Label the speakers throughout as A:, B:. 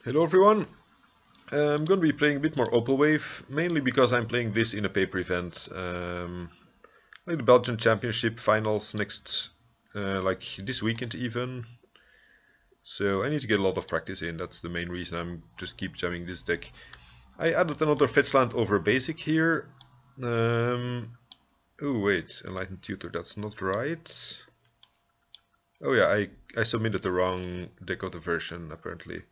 A: Hello everyone! I'm going to be playing a bit more Opal Wave, mainly because I'm playing this in a paper event. Like the Belgian Championship finals next, like this weekend even. So I need to get a lot of practice in, that's the main reason I'm just keep jamming this deck. I added another fetch land over basic here. Oh wait, Enlightened Tutor, that's not right. Oh yeah, I submitted the wrong deck of the version apparently.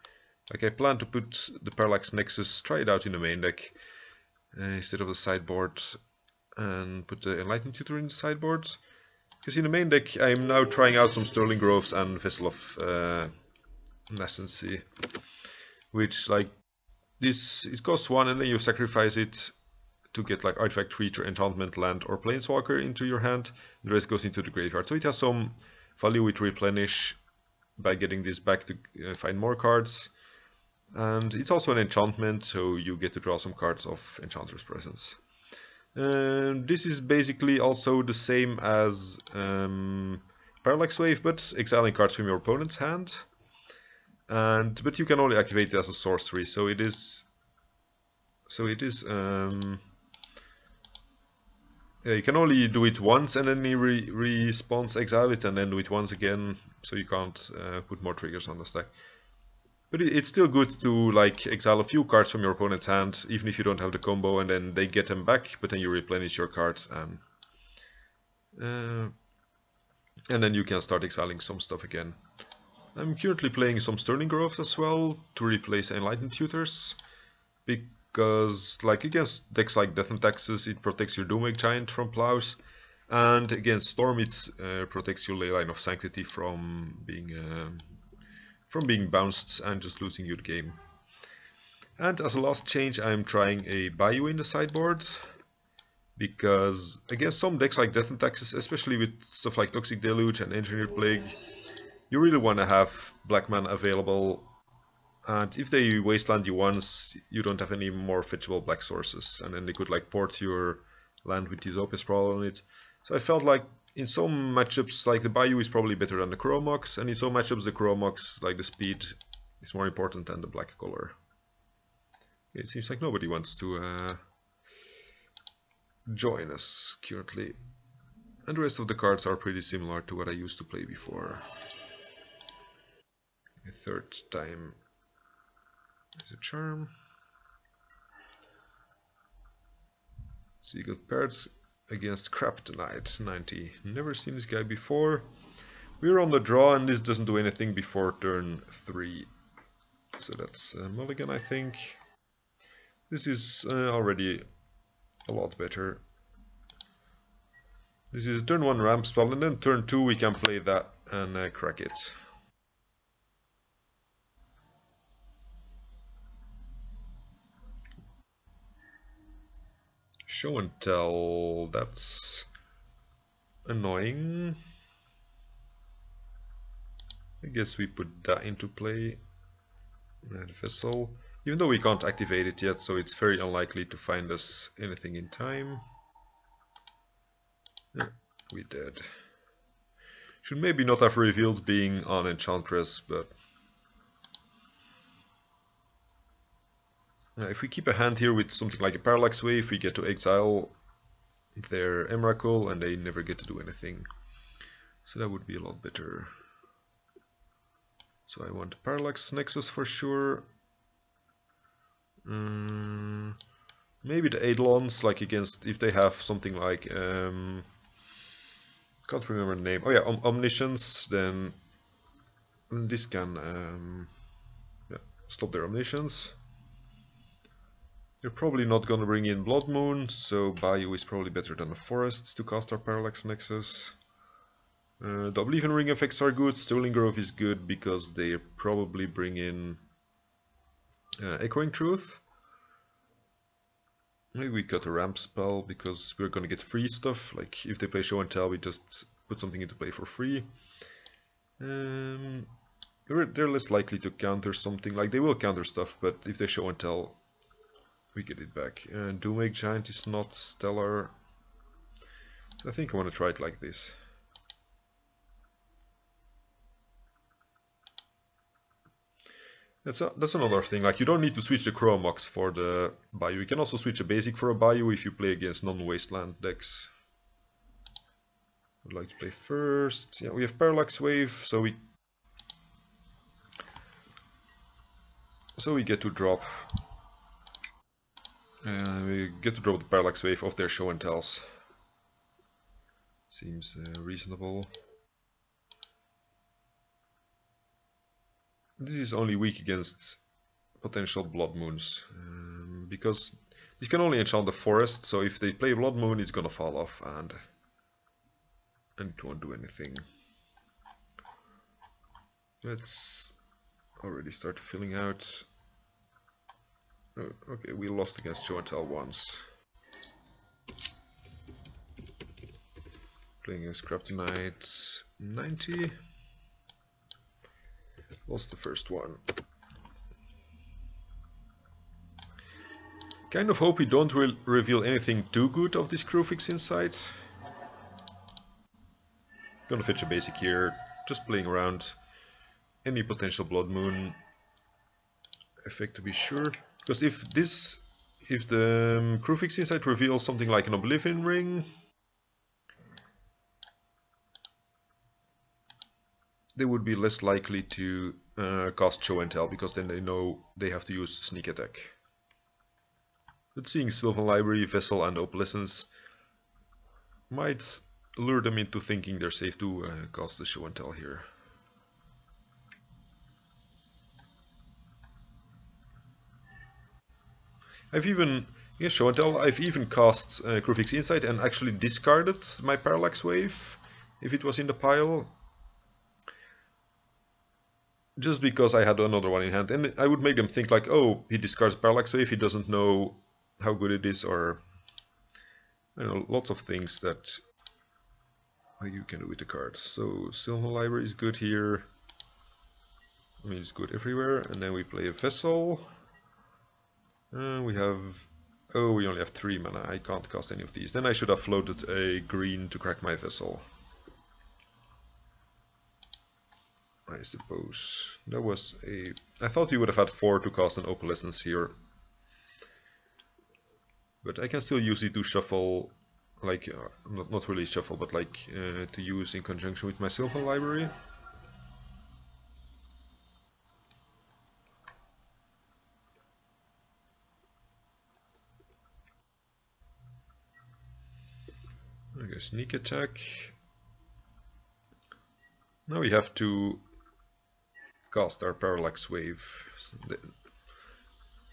A: Like I plan to put the Parallax Nexus, try it out in the main deck instead of the sideboard, and put the Enlightened Tutor in the sideboard. Because in the main deck I'm now trying out some Sterling Groves and Vessel of Nascency, which like this it costs 1 and then you sacrifice it to get like artifact, creature, enchantment, land, or planeswalker into your hand. The rest goes into the graveyard, so it has some value with replenish by getting this back to find more cards. And it's also an enchantment, so you get to draw some cards of Enchantress Presence. This is basically also the same as Parallax Wave, but exiling cards from your opponent's hand. But you can only activate it as a sorcery, so it is. Yeah, you can only do it once, and then he respawns, exile it, and then do it once again. So you can't put more triggers on the stack. But it's still good to like exile a few cards from your opponent's hand, even if you don't have the combo, and then they get them back, but then you replenish your card, and then you can start exiling some stuff again. I'm currently playing some Sterling Groves as well to replace Enlightened Tutors, because like against decks like Death and Taxes it protects your Doomwake Giant from plows, and against Storm it protects your Leyline of Sanctity from being bounced and just losing you the game. And as a last change I'm trying a Bayou in the sideboard, because against some decks like Death and Taxes, especially with stuff like Toxic Deluge and Engineered Plague, you really want to have black mana available, and if they wasteland you once, you don't have any more fetchable black sources, and then they could like port your land with Utopia Sprawl on it. So I felt like in some matchups, like the Bayou is probably better than the Chromox, and in some matchups the Chromox, like the speed, is more important than the black color. It seems like nobody wants to join us currently. And the rest of the cards are pretty similar to what I used to play before. A third time is a charm. So you got paired against Kryptonite 90. Never seen this guy before. We're on the draw and this doesn't do anything before turn 3. So that's a mulligan, I think. This is already a lot better. This is a turn 1 ramp spell, and then turn 2 we can play that and crack it. Show and tell, that's annoying. I guess we put that into play. And Vessel, even though we can't activate it yet, so it's very unlikely to find us anything in time. Yeah, we did. Should maybe not have revealed being on Enchantress, but if we keep a hand here with something like a Parallax Wave, we get to exile their Emrakul and they never get to do anything. So that would be a lot better. So I want Parallax Nexus for sure. Maybe the Eidolons, like against, if they have something like, can't remember the name. Oh yeah, Omniscience, then this can yeah, stop their Omniscience. They're probably not going to bring in Blood Moon, so Bayou is probably better than the Forest to cast our Parallax Nexus. Double Even Ring effects are good. Sterling Grove is good because they probably bring in Echoing Truth. Maybe we cut a ramp spell because we're going to get free stuff. Like if they play Show and Tell, we just put something into play for free. They're less likely to counter something. Like they will counter stuff, but if they Show and Tell, we get it back. Doomwake Giant is not stellar. I think I want to try it like this. That's another thing. Like, you don't need to switch the Chromox for the Bayou. You can also switch a basic for a Bayou if you play against non-wasteland decks. I'd like to play first. Yeah, we have Parallax Wave, so we get to drop. We get to drop the Parallax Wave of their show and tells. Seems reasonable. This is only weak against potential Blood Moons, because this can only enchant the forest, so if they play Blood Moon it's gonna fall off and it won't do anything. Let's already start filling out. Oh, okay, we lost against show and tell once. Playing against Kryptonite 90. Lost the first one. Kind of hope we don't reveal anything too good of this Crewfix inside. Gonna fetch a basic here, just playing around any potential Blood Moon effect to be sure. Because if the Crewfix inside reveals something like an Oblivion Ring, they would be less likely to cast Show and Tell, because then they know they have to use Sneak Attack. But seeing Sylvan Library, Vessel and Opalescence might lure them into thinking they're safe to cast the Show and Tell here. I've even, yeah, Show and Tell, I've even cast Crewfix Insight and actually discarded my Parallax Wave if it was in the pile. Just because I had another one in hand, and I would make them think like, oh, he discards Parallax Wave, he doesn't know how good it is, or you know, lots of things that you can do with the cards. So Sylvan Library is good here. I mean, it's good everywhere. And then we play a Vessel. We have, oh, we only have 3 mana. I can't cast any of these. Then I should have floated a green to crack my Vessel, I suppose. That was a... I thought we would have had 4 to cast an Opalescence here. But I can still use it to shuffle, like, not really shuffle, but like to use in conjunction with my Sylvan Library. Okay, Sneak Attack. Now we have to cast our Parallax Wave.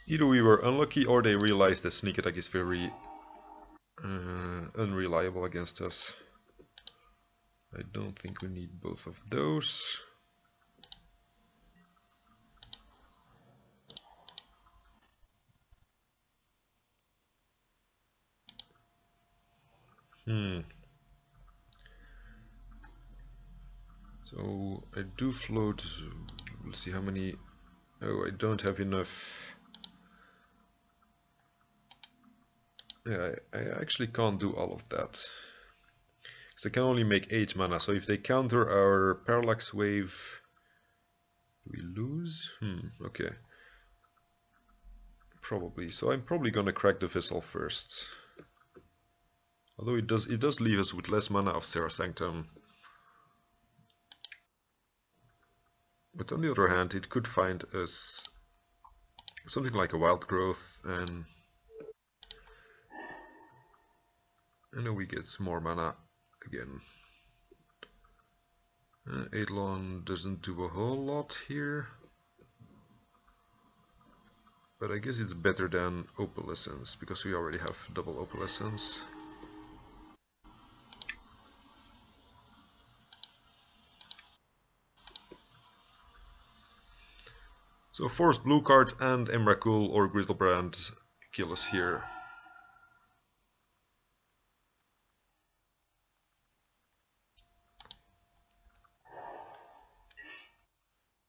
A: Either we were unlucky or they realized that Sneak Attack is very unreliable against us. I don't think we need both of those. So I do float. We'll see how many. Oh, I don't have enough. Yeah, I actually can't do all of that, because I can only make 8 mana, so if they counter our Parallax Wave, do we lose? Okay. Probably, so I'm probably gonna crack the Vessel first. Although it does leave us with less mana of Serra Sanctum. But on the other hand, it could find us something like a Wild Growth, and then we get more mana again. Eidolon doesn't do a whole lot here, but I guess it's better than Opalescence, because we already have double Opalescence. So Forest Blue card and Emrakul or Grizzlebrand kill us here.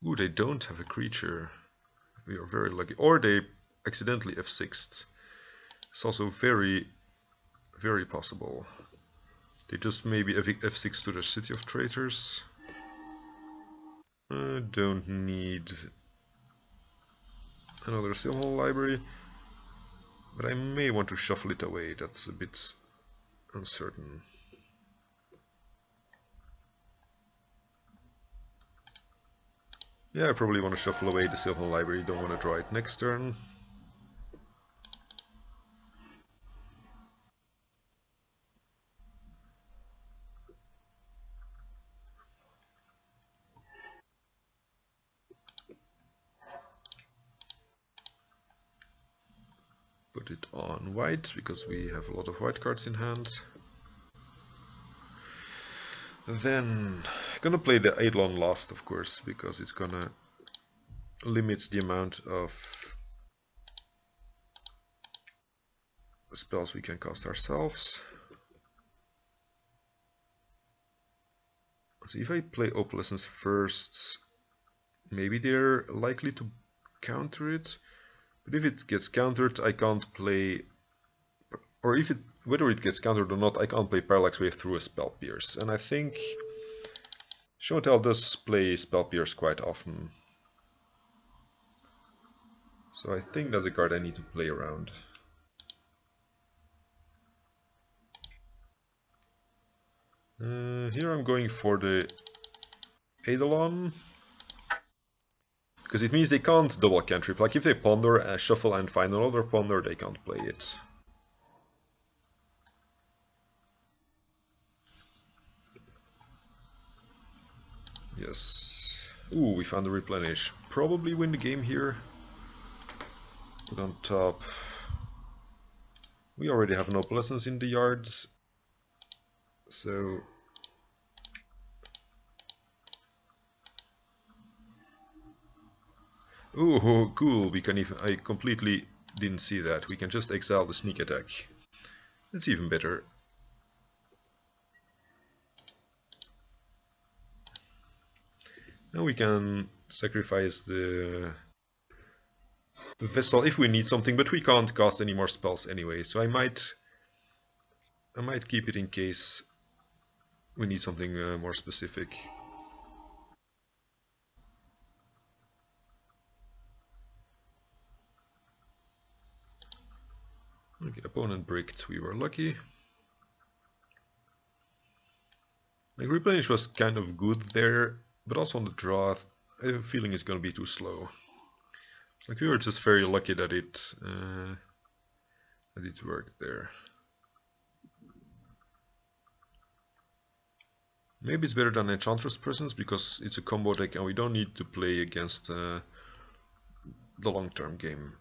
A: Ooh, they don't have a creature. We are very lucky. Or they accidentally F6'd. It's also very, very possible. They just maybe F6 to the City of Traitors. Don't need another Silhouette library, but I may want to shuffle it away. That's a bit uncertain. Yeah, I probably want to shuffle away the Silhouette library. Don't want to draw it next turn. Put it on white because we have a lot of white cards in hand. Then gonna play the Eidolon last, of course, because it's gonna limit the amount of spells we can cast ourselves. So if I play Opalescence first, maybe they're likely to counter it. But if it gets countered, I can't play, or if it, whether it gets countered or not, I can't play Parallax Wave through a Spell Pierce. And I think Show and Tell does play Spell Pierce quite often. So I think that's a card I need to play around. Here I'm going for the Eidolon, because it means they can't double cantrip. Like if they ponder, shuffle and find another ponder, they can't play it. Yes. Ooh, we found the replenish. Probably win the game here. Put on top. We already have an Opalescence in the yard, so ooh, cool. We can even, I completely didn't see that. We can just exile the sneak attack. It's even better. Now we can sacrifice the Vessel if we need something, but we can't cast any more spells anyway, so I might keep it in case we need something more specific. Okay, opponent bricked, we were lucky. Like, replenish was kind of good there, but also on the draw, I have a feeling it's gonna be too slow. Like, we were just very lucky that it worked there. Maybe it's better than Enchantress Presence because it's a combo deck and we don't need to play against the long-term game.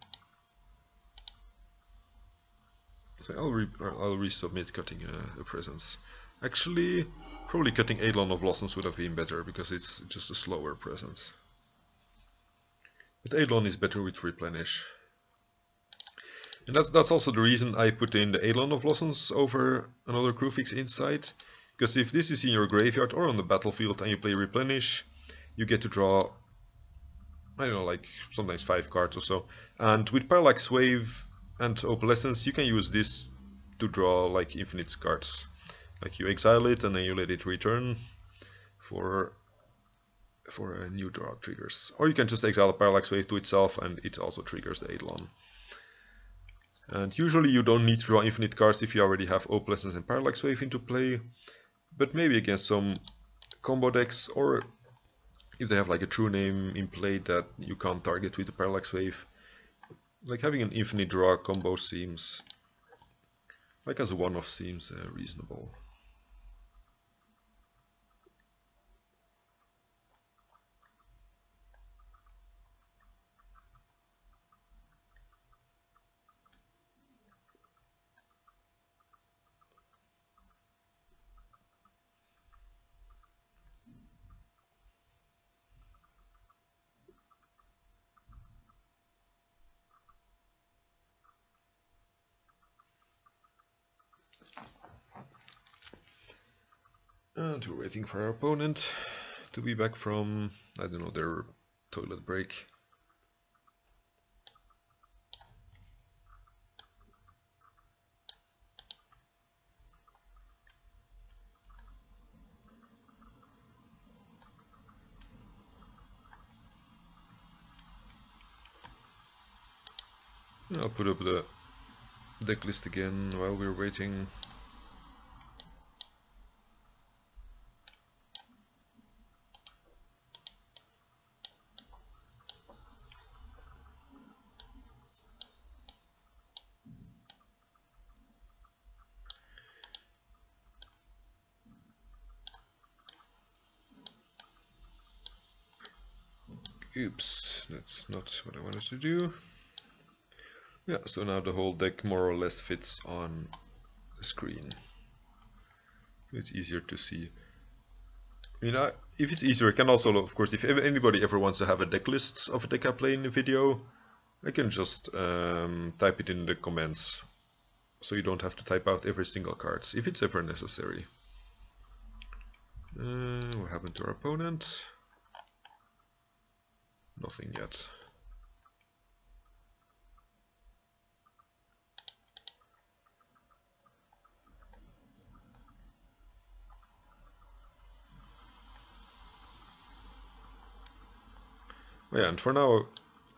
A: So I'll resubmit cutting a presence. Actually, probably cutting Eidolon of Blossoms would have been better because it's just a slower presence. But Eidolon is better with replenish. And that's also the reason I put in the Eidolon of Blossoms over another Crewfix Insight. Because if this is in your graveyard or on the battlefield and you play replenish, you get to draw, I don't know, like sometimes 5 cards or so. And with Parallax Wave and Opalescence, you can use this to draw like infinite cards. Like you exile it and then you let it return for new draw triggers. Or you can just exile a Parallax Wave to itself and it also triggers the Eidolon. And usually you don't need to draw infinite cards if you already have Opalescence and Parallax Wave into play. But maybe against some combo decks, or if they have like a true name in play that you can't target with the Parallax Wave, like having an infinite draw combo seems, like as a one-off seems reasonable. And we're waiting for our opponent to be back from, I don't know, their toilet break. I'll put up the deck list again while we're waiting. Oops, that's not what I wanted to do. Yeah, so now the whole deck more or less fits on the screen. It's easier to see. I mean, if it's easier, I can also, of course, if anybody ever wants to have a deck list of a deck I play in a video, I can just type it in the comments, so you don't have to type out every single card, if it's ever necessary. What happened to our opponent? Nothing yet. Yeah, and for now,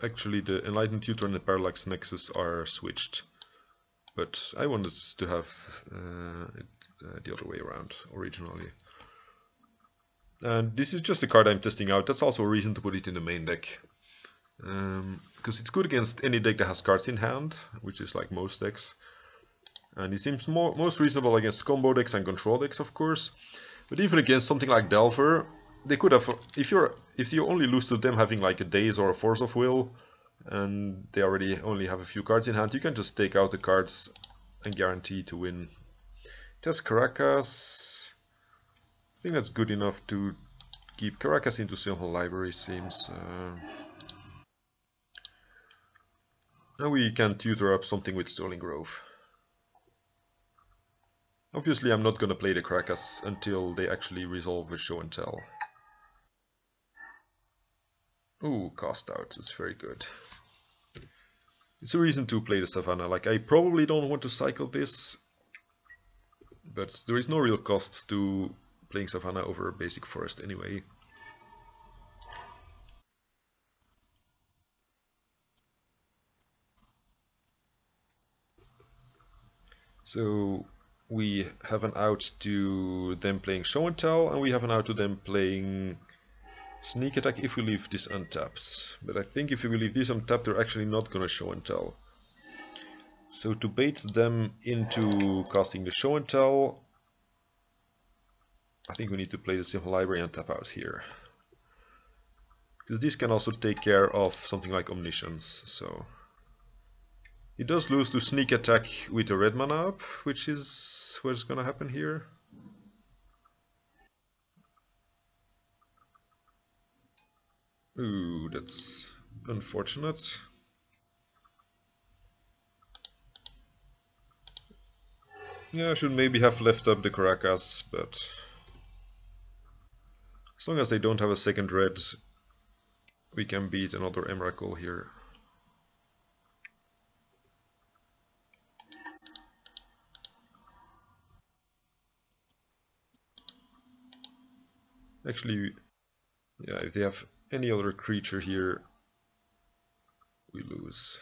A: actually the Enlightened Tutor and the Parallax Nexus are switched. But I wanted to have it the other way around originally. And this is just a card I'm testing out. That's also a reason to put it in the main deck. Because it's good against any deck that has cards in hand, which is like most decks. And it seems most reasonable against combo decks and control decks, of course. But even against something like Delver, they could have, if you only lose to them having like a Daze or a Force of Will, and they already only have a few cards in hand, you can just take out the cards and guarantee to win. Test Caracas. I think that's good enough to keep Caracas into Simple Library, seems. And we can tutor up something with Sterling Grove. Obviously I'm not gonna play the Caracas until they actually resolve with Show and Tell. Ooh, Cast Out, it's very good. It's a reason to play the Savannah. Like, I probably don't want to cycle this, but there is no real cost to playing Savannah over Basic Forest anyway. So we have an out to them playing Show and Tell, and we have an out to them playing Sneak Attack if we leave this untapped. But I think if we leave this untapped, they're actually not gonna Show and Tell. So to bait them into casting the Show and Tell, I think we need to play the Simple Library and tap out here. Because this can also take care of something like Omniscience, so... He does lose to Sneak Attack with the red mana up, which is what's gonna happen here. Ooh, that's unfortunate. Yeah, I should maybe have left up the Caracas, but... as long as they don't have a second red, we can beat another Emrakul here. Actually, yeah, if they have any other creature here, we lose.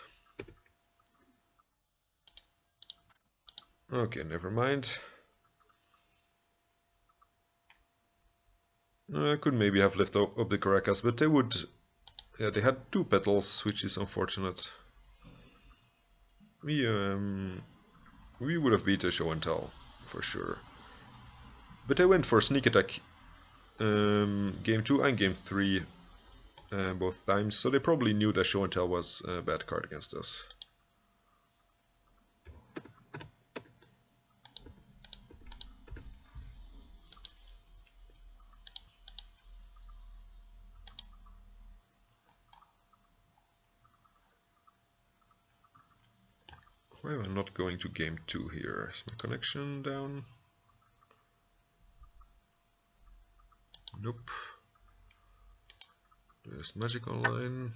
A: Okay, never mind. I could maybe have left up the Caracas, but they would... yeah, they had two petals, which is unfortunate. We would have beat the Show and Tell, for sure. But they went for Sneak Attack game 2 and game 3 both times, so they probably knew that Show and Tell was a bad card against us. Why am I not going to game 2 here? Is my connection down? Nope. There's Magic Online.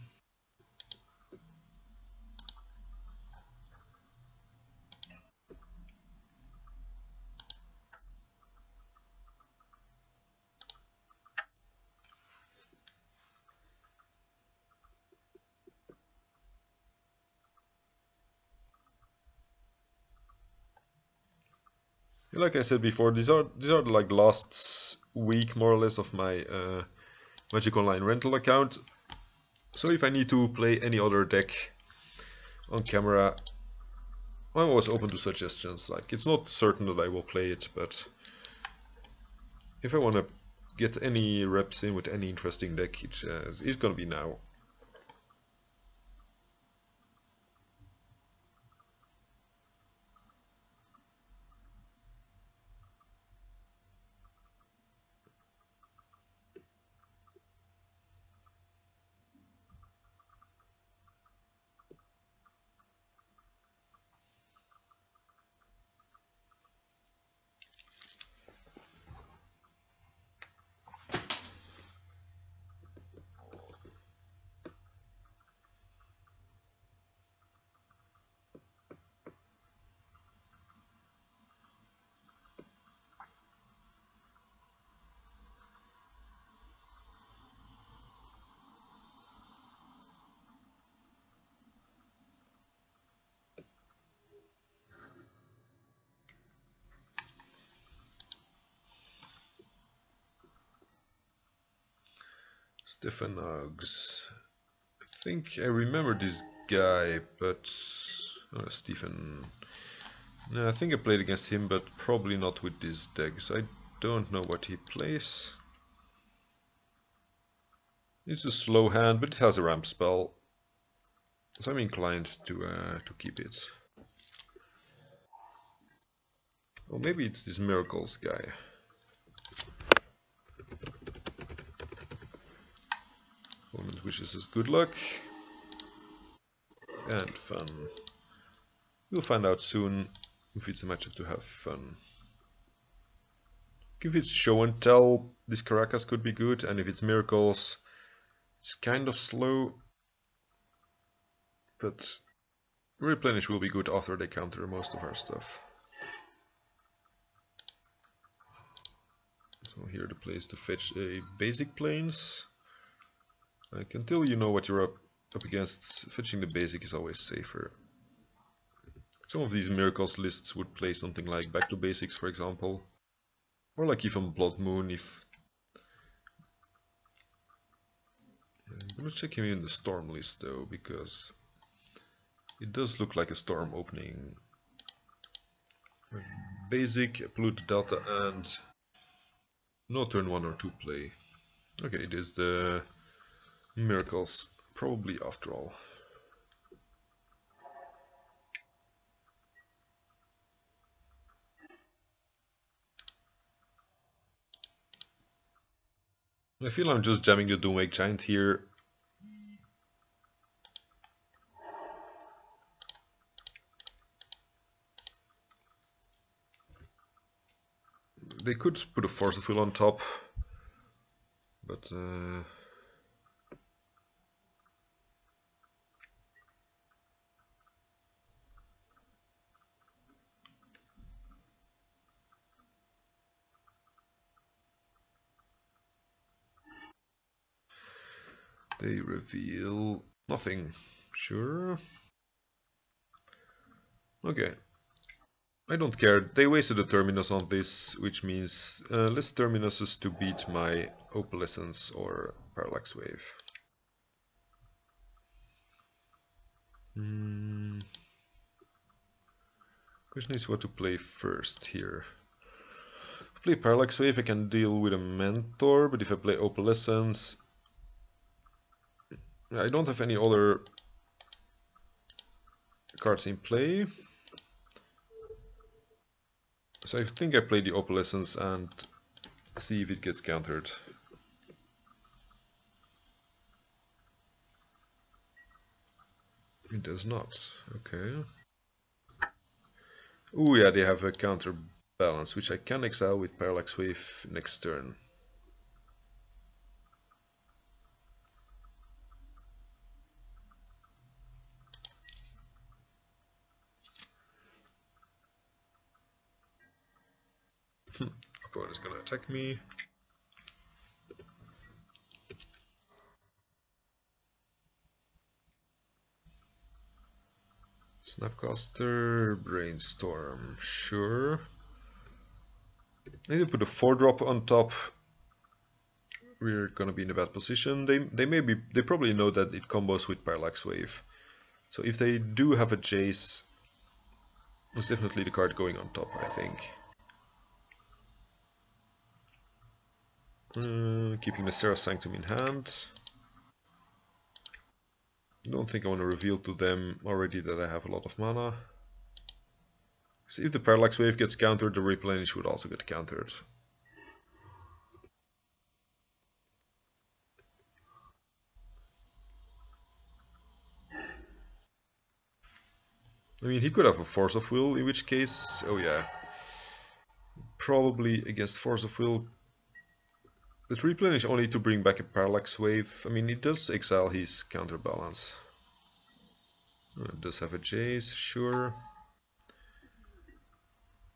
A: Like I said before, these are like the last week more or less of my Magic Online rental account. So if I need to play any other deck on camera, I'm always open to suggestions. Like, it's not certain that I will play it, but if I want to get any reps in with any interesting deck, it's gonna be now. Stefan Uggs. I think I remember this guy, but Stephen. No, I think I played against him, but probably not with this deck. So I don't know what he plays. It's a slow hand, but it has a ramp spell, so I'm inclined to keep it. Or maybe it's this Miracles guy. Opponent wishes us good luck and fun. We'll find out soon if it's a matchup to have fun. If it's show and tell, this Caracas could be good, and if it's Miracles, it's kind of slow, but Replenish will be good after they counter most of our stuff. So here the play is to fetch a basic plains. Like, until you know what you're up against, fetching the basic is always safer. Some of these Miracles lists would play something like Back to Basics, for example. Or like even Blood Moon if... I'm gonna check him in the Storm list though, because it does look like a Storm opening. Basic, Pollute Delta, and no turn 1 or 2 play. Okay, it is the Miracles, probably after all. I feel I'm just jamming the Doomwake Giant here. They could put a Force of Will on top, but they reveal nothing. Sure. Okay. I don't care. They wasted a Terminus on this, which means less Terminuses to beat my Opalescence or Parallax Wave. Question is what to play first here. If I play Parallax Wave, I can deal with a Mentor, but if I play Opalescence, I don't have any other cards in play. So I think I play the Opalescence and see if it gets countered. It does not. Okay. Oh yeah, they have a counterbalance, which I can exile with Parallax Wave next turn. Opponent is gonna attack me. Snapcaster, Brainstorm, sure. If you put a 4-drop on top, we're gonna be in a bad position. They probably know that it combos with Parallax Wave. So if they do have a Jace, it's definitely the card going on top, I think. Keeping the Serra Sanctum in hand. I don't think I want to reveal to them already that I have a lot of mana. So if the Parallax Wave gets countered, the Replenish would also get countered. I mean, he could have a Force of Will, in which case, oh yeah, probably against Force of Will. But Replenish only to bring back a Parallax Wave. I mean, it does exile his counterbalance. It does have a Jace, sure.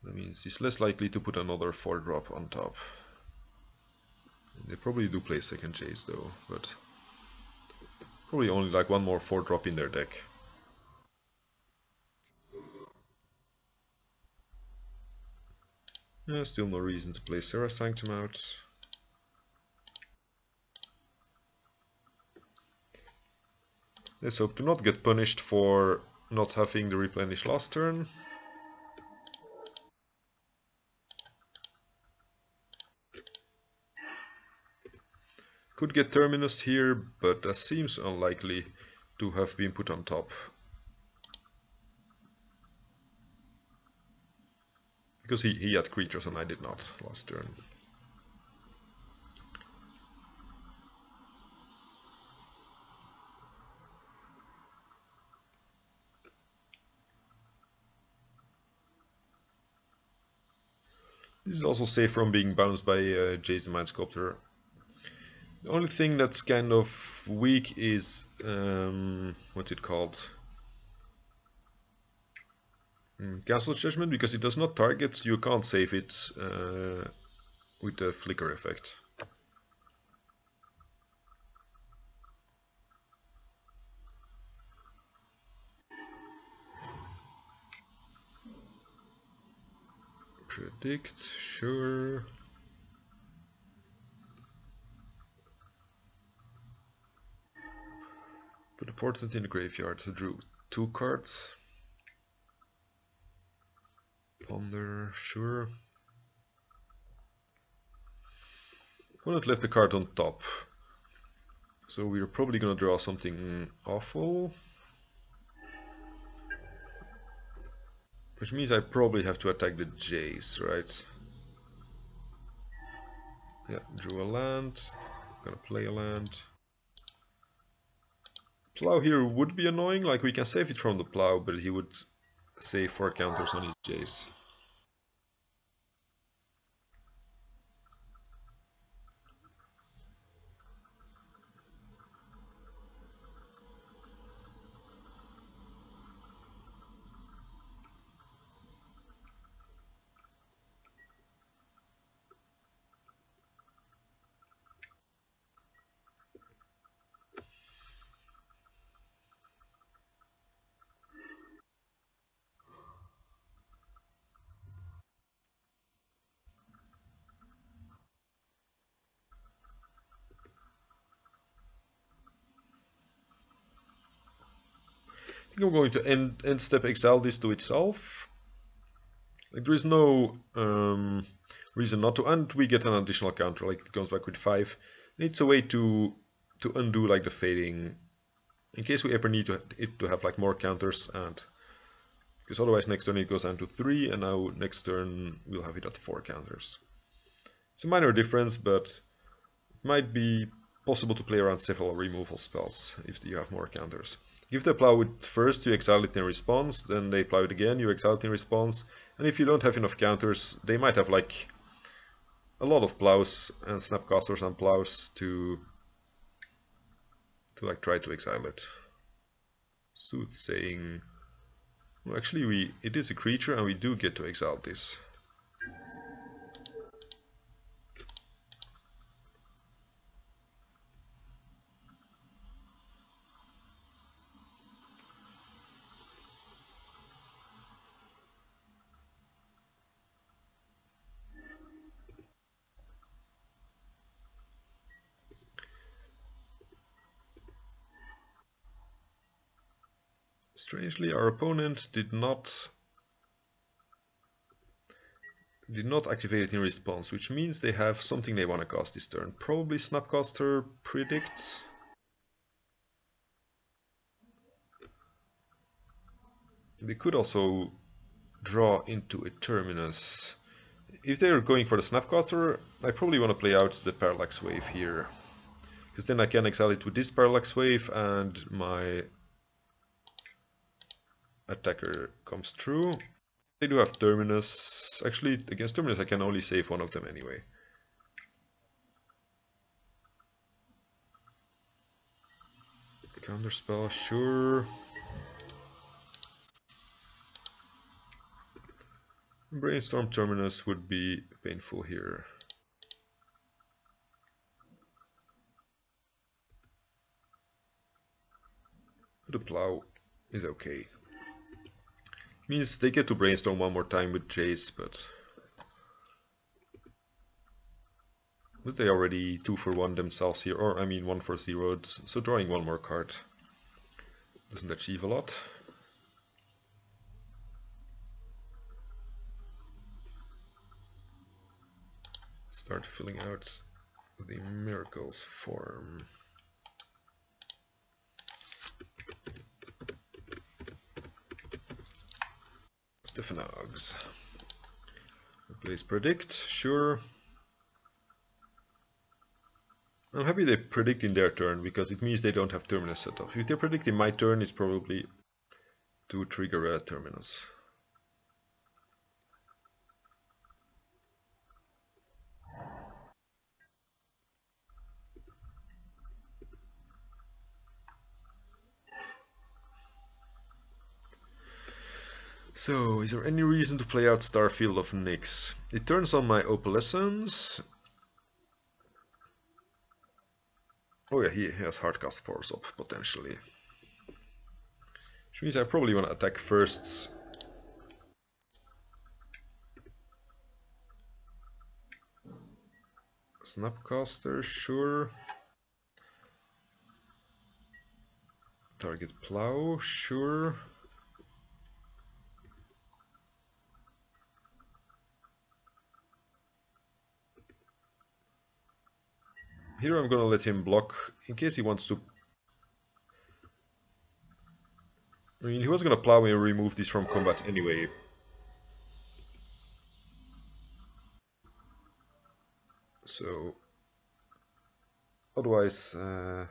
A: That means he's less likely to put another 4-drop on top. They probably do play second Jace though, but probably only like one more 4-drop in their deck. Yeah, still no reason to play Serra Sanctum out. Let's hope to not get punished for not having the Replenish last turn. Could get Terminus here, but that seems unlikely to have been put on top. Because he had creatures and I did not last turn. This is also safe from being bounced by Jace the Mind Sculptor. The only thing that's kind of weak is, what's it called? Castle Judgment, because it does not target, you can't save it with the flicker effect. Predict, sure. Put a portent in the graveyard, so drew 2 cards. Ponder, sure. Opponent left the card on top. So we're probably gonna draw something awful. Which means I probably have to attack the Jace, right? Yeah, drew a land. Gonna play a land. Plow here would be annoying, like we can save it from the plow, but he would save 4 counters on his Jace. I think I'm going to end step exile this to itself. Like there is no reason not to, and we get an additional counter. Like it comes back with 5. It's a way to undo like the fading, in case we ever need it to have like more counters, and because otherwise next turn it goes down to 3, and now next turn we'll have it at 4 counters. It's a minor difference, but it might be possible to play around several removal spells if you have more counters. If they plow it first, you exile it in response, then they plow it again, you exile it in response, and if you don't have enough counters, they might have like a lot of plows and snapcasters and plows to like try to exile it. Soothsaying. Well, actually it is a creature and we do get to exile this. Strangely, our opponent did not activate it in response, which means they have something they want to cast this turn. Probably Snapcaster Predict. They could also draw into a Terminus. If they're going for the Snapcaster, I probably want to play out the Parallax Wave here. Because then I can exile it with this Parallax Wave and my attacker comes through. They do have Terminus. Actually, against Terminus I can only save one of them anyway. Counterspell, sure. Brainstorm Terminus would be painful here. The plow is okay. Means they get to brainstorm one more time with Jace, but they already 2 for 1 themselves here, or I mean 1 for 0, so drawing one more card doesn't achieve a lot. Start filling out the Miracles form. Stephanogs. Replace Predict, sure. I'm happy they predict in their turn, because it means they don't have Terminus set up. If they predict in my turn, it's probably to trigger a Terminus. So, is there any reason to play out Starfield of Nyx? It turns on my Opalescence. Oh yeah, he has Hardcast Force up, potentially. Which means I probably want to attack first. Snapcaster, sure. Target Plow, sure. Here I'm gonna let him block in case he wants to. I mean, he was gonna Plow and remove this from combat anyway. So, otherwise, I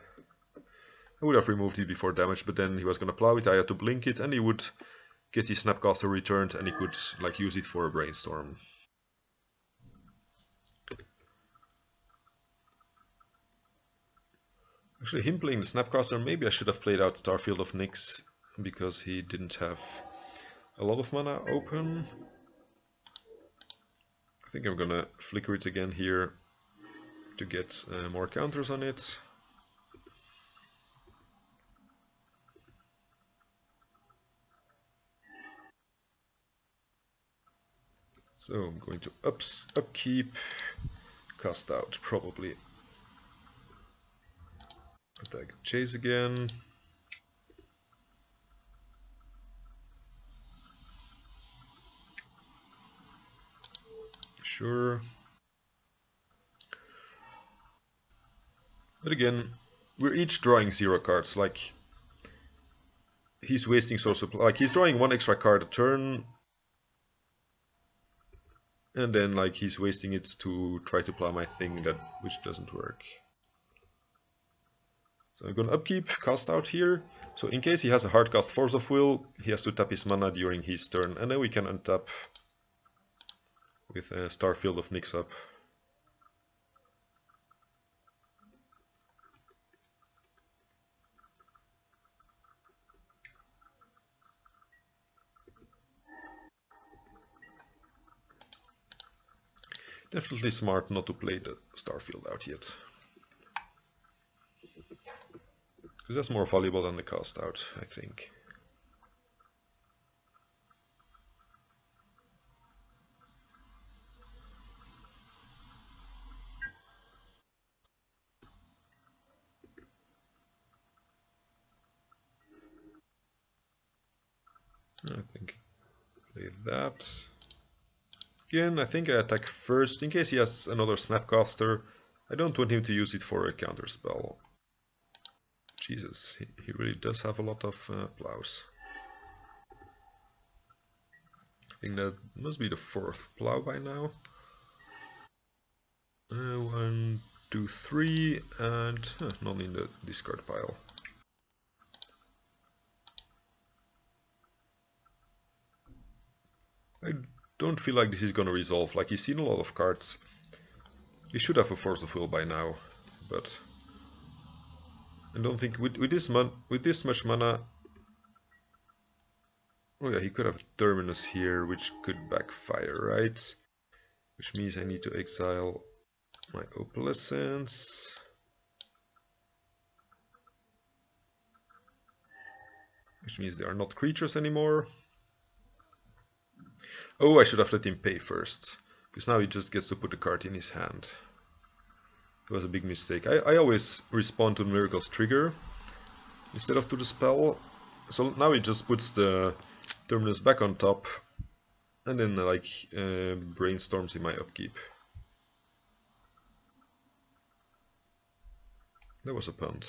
A: would have removed it before damage, but then he was gonna Plow it, I had to blink it, and he would get his Snapcaster returned, and he could like use it for a Brainstorm. Actually, him playing the Snapcaster, maybe I should have played out Starfield of Nyx, because he didn't have a lot of mana open. I think I'm gonna flicker it again here to get more counters on it. So I'm going to upkeep, cast out probably. Attack Chase again. Sure. But again, we're each drawing 0 cards, like he's wasting source of, like he's drawing 1 extra card a turn, and then like he's wasting it to try to plow my thing which doesn't work. So I'm gonna upkeep, cast out here. So in case he has a hard cast Force of Will, he has to tap his mana during his turn, and then we can untap with a Starfield of Nyx up. Definitely smart not to play the Starfield out yet. Because that's more valuable than the cast out, I think. I think play that. Again, I think I attack first in case he has another Snapcaster. I don't want him to use it for a counter spell. Jesus, he really does have a lot of plows. I think that must be the fourth plow by now. 1, 2, 3, and none in the discard pile. I don't feel like this is gonna resolve. Like, he's seen a lot of cards. He should have a Force of Will by now, but I don't think with this much mana. Oh yeah, he could have Terminus here, which could backfire, right? Which means I need to exile my Opalescence. Which means they are not creatures anymore. Oh, I should have let him pay first, because now he just gets to put the card in his hand. It was a big mistake. I always respond to Miracle's trigger instead of to the spell. So now he just puts the Terminus back on top and then like brainstorms in my upkeep. That was a punt.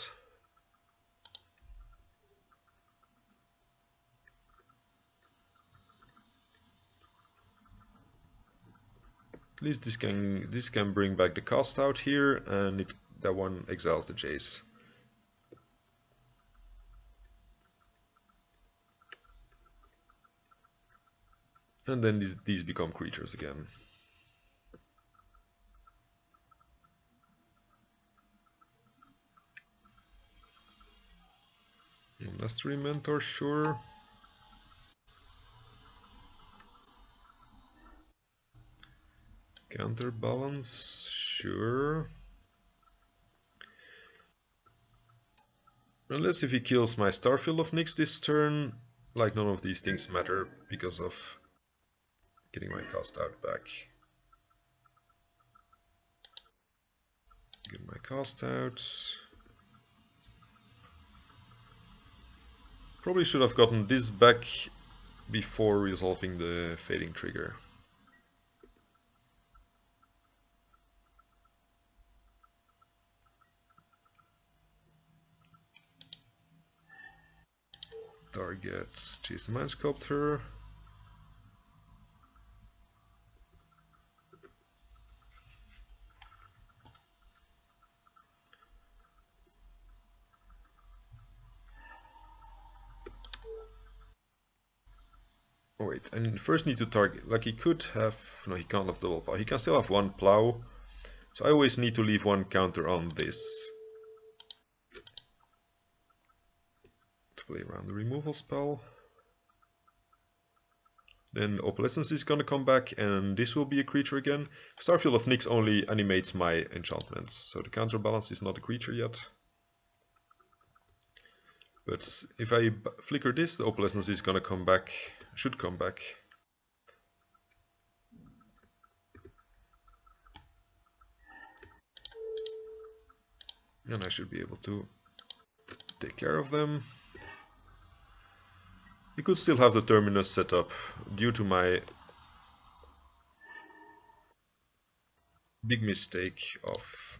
A: At least this can bring back the cast out here, and that one exiles the Jace. And then these become creatures again. Mastery Mentor, sure. Counterbalance, sure. Unless if he kills my Starfield of Nyx this turn, like none of these things matter because of getting my cast out back. Get my cast out. Probably should have gotten this back before resolving the fading trigger. Target Chase the Mind Sculptor. Oh wait, and first need to target, like he could have, no he can't have double plow, he can still have one plow, so I always need to leave one counter on this. To play around the removal spell. Then Opalescence is gonna come back, and this will be a creature again. Starfield of Nyx only animates my enchantments, so the counterbalance is not a creature yet. But if I flicker this, the Opalescence is gonna come back, should come back. And I should be able to take care of them. You could still have the Terminus set up due to my big mistake of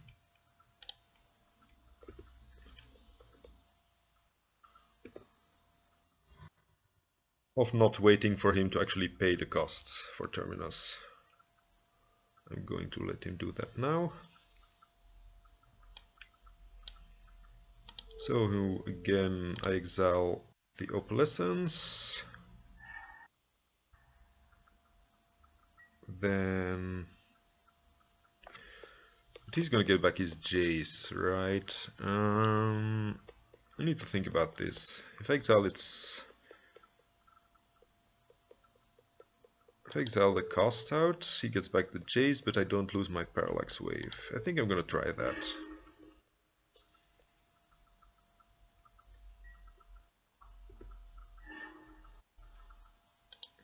A: not waiting for him to actually pay the costs for Terminus. I'm going to let him do that now. So again, I exile the Opalescence. Then he's gonna get back his Jace, right? I need to think about this. If I exile the cast out, he gets back the Jace, but I don't lose my Parallax Wave. I think I'm gonna try that.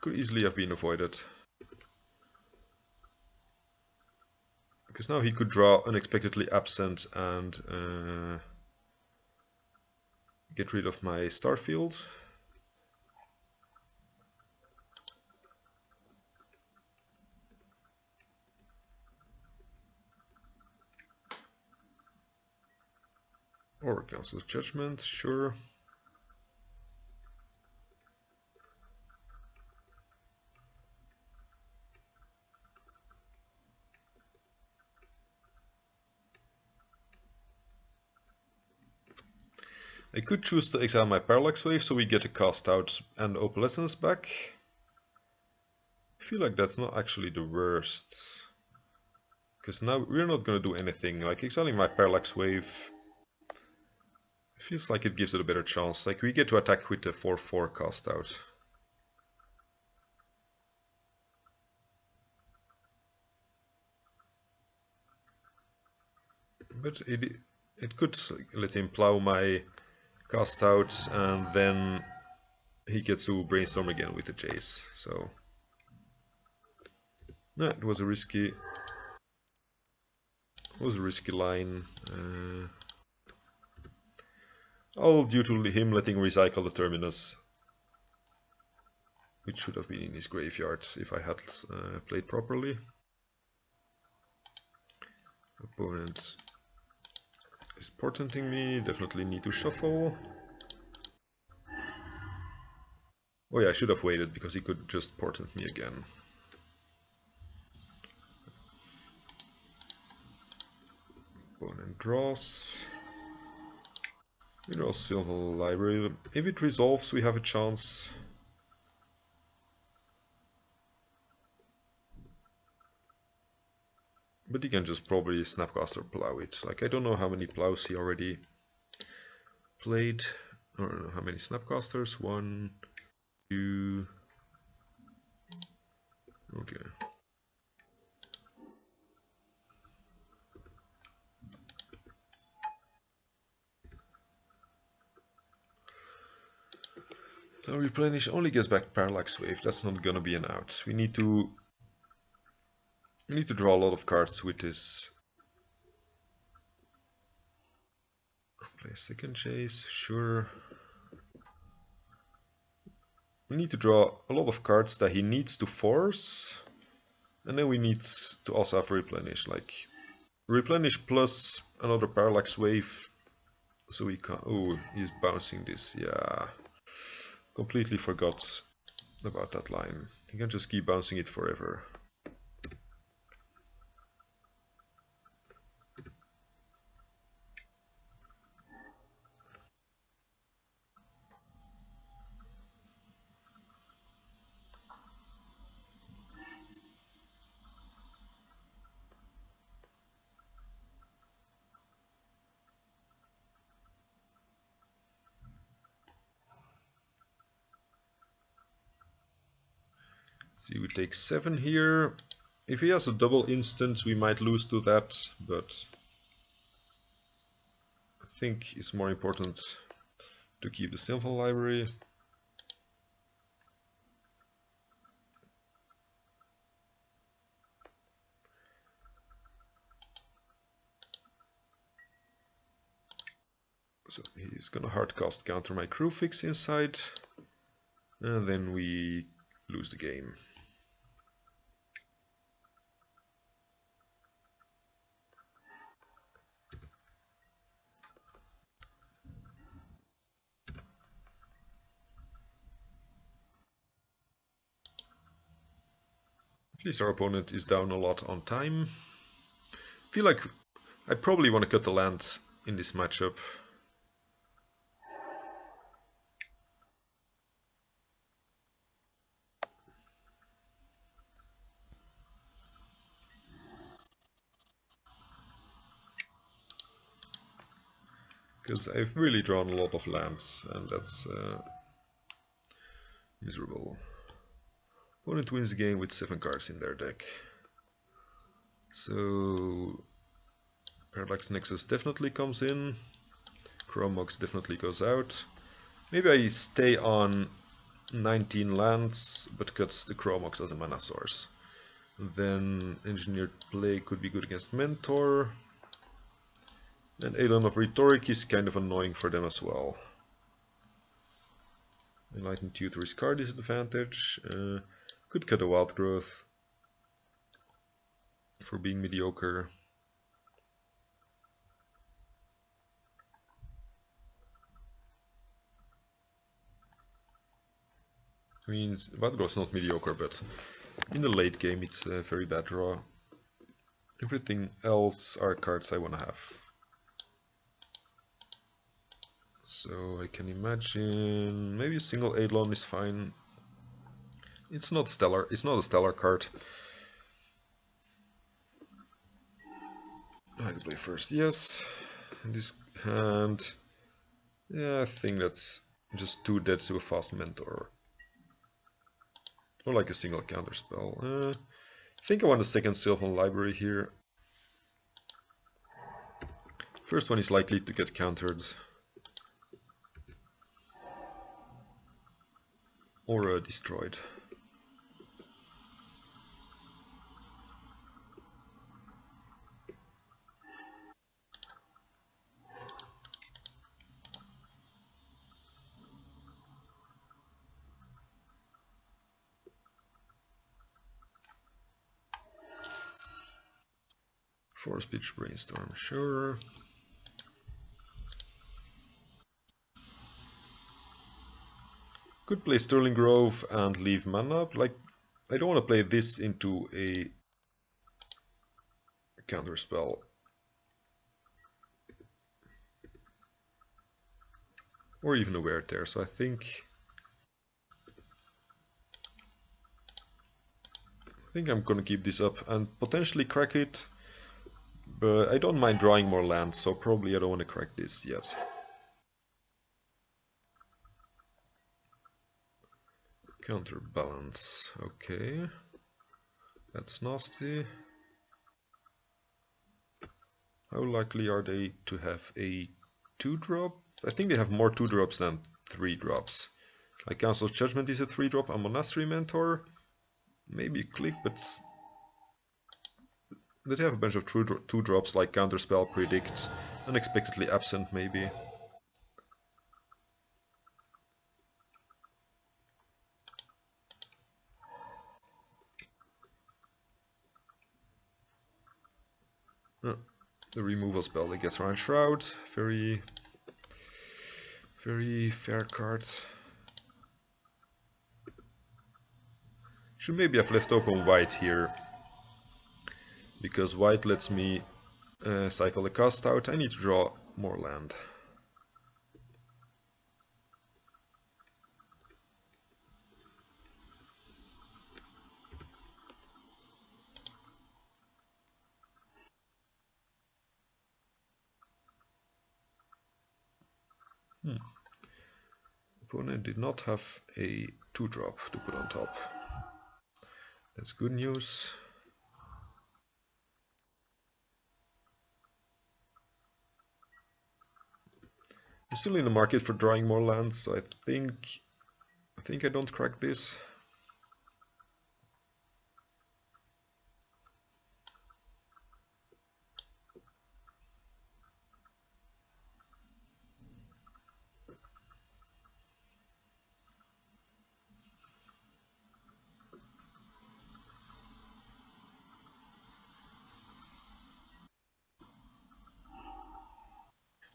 A: Could easily have been avoided. Because now he could draw Unexpectedly Absent and get rid of my Starfield. Or Council's Judgment, sure. I could choose to exile my Parallax Wave so we get a cast out and Opalescence back. I feel like that's not actually the worst. Because now we're not gonna do anything. Like exiling my Parallax Wave feels like it gives it a better chance. Like we get to attack with the 4/4 cast out. But it could let him plow my cast out and then he gets to brainstorm again with the Jace. So yeah, it was a risky line. All due to him letting recycle the Terminus, which should have been in his graveyard if I had played properly. Opponent is portenting me, definitely need to shuffle. Oh yeah, I should have waited because he could just portent me again. Opponent draws. We draw Silver Library. If it resolves, we have a chance. But he can just probably Snapcaster plow it. Like, I don't know how many plows he already played. I don't know how many Snapcasters. 1, 2. Okay. So replenish only gets back Parallax Wave. That's not gonna be an out. We need to draw a lot of cards with this. Play a second chase, sure. We need to draw a lot of cards that he needs to force, and then we need to also have replenish, like replenish plus another Parallax Wave, so we can. Oh, he's bouncing this. Yeah, completely forgot about that line. He can just keep bouncing it forever. See, we take 7 here. If he has a double instant, we might lose to that, but I think it's more important to keep the Sylvan Library. So he's gonna hardcast counter my crew fix inside, and then we lose the game. At least our opponent is down a lot on time. I feel like I probably want to cut the land in this matchup. Because I've really drawn a lot of lands, and that's miserable. Opponent wins the game with 7 cards in their deck. So Parallax Nexus definitely comes in. Chromox definitely goes out. Maybe I stay on 19 lands, but cuts the Chromox as a mana source. Then Engineered Play could be good against Mentor. And Eidolon of Rhetoric is kind of annoying for them as well. Enlightened Tutor is card disadvantage. Could cut a Wild Growth for being mediocre. Means that was not mediocre, but in the late game it's a very bad draw. Everything else are cards I want to have. So I can imagine maybe a single Eidolon is fine. It's not stellar. It's not a stellar card. I can play first, yes. In this hand, yeah, I think that's just 2 dead to a fast mentor. Or like a single counter spell. I think I want a second Sylvan Library here. First one is likely to get countered. Or destroyed. Force Pitch Brainstorm, sure. Could play Sterling Grove and leave mana. Like, I don't want to play this into a counter spell. Or even a Wear Tear, so I think I'm gonna keep this up and potentially crack it. But I don't mind drawing more lands, so probably I don't want to crack this yet. Counterbalance, okay. That's nasty. How likely are they to have a 2-drop? I think they have more 2-drops than 3-drops. Like Council's Judgment is a 3-drop, a Monastery Mentor. Maybe click, but they have a bunch of 2-drops like Counterspell, Predict, Unexpectedly Absent maybe. The removal spell that gets around Shroud, very fair card. Should maybe have left open white here, because white lets me cycle the cast out. I need to draw more land. Opponent did not have a 2-drop to put on top. That's good news. I'm still in the market for drawing more lands, so I think I don't crack this.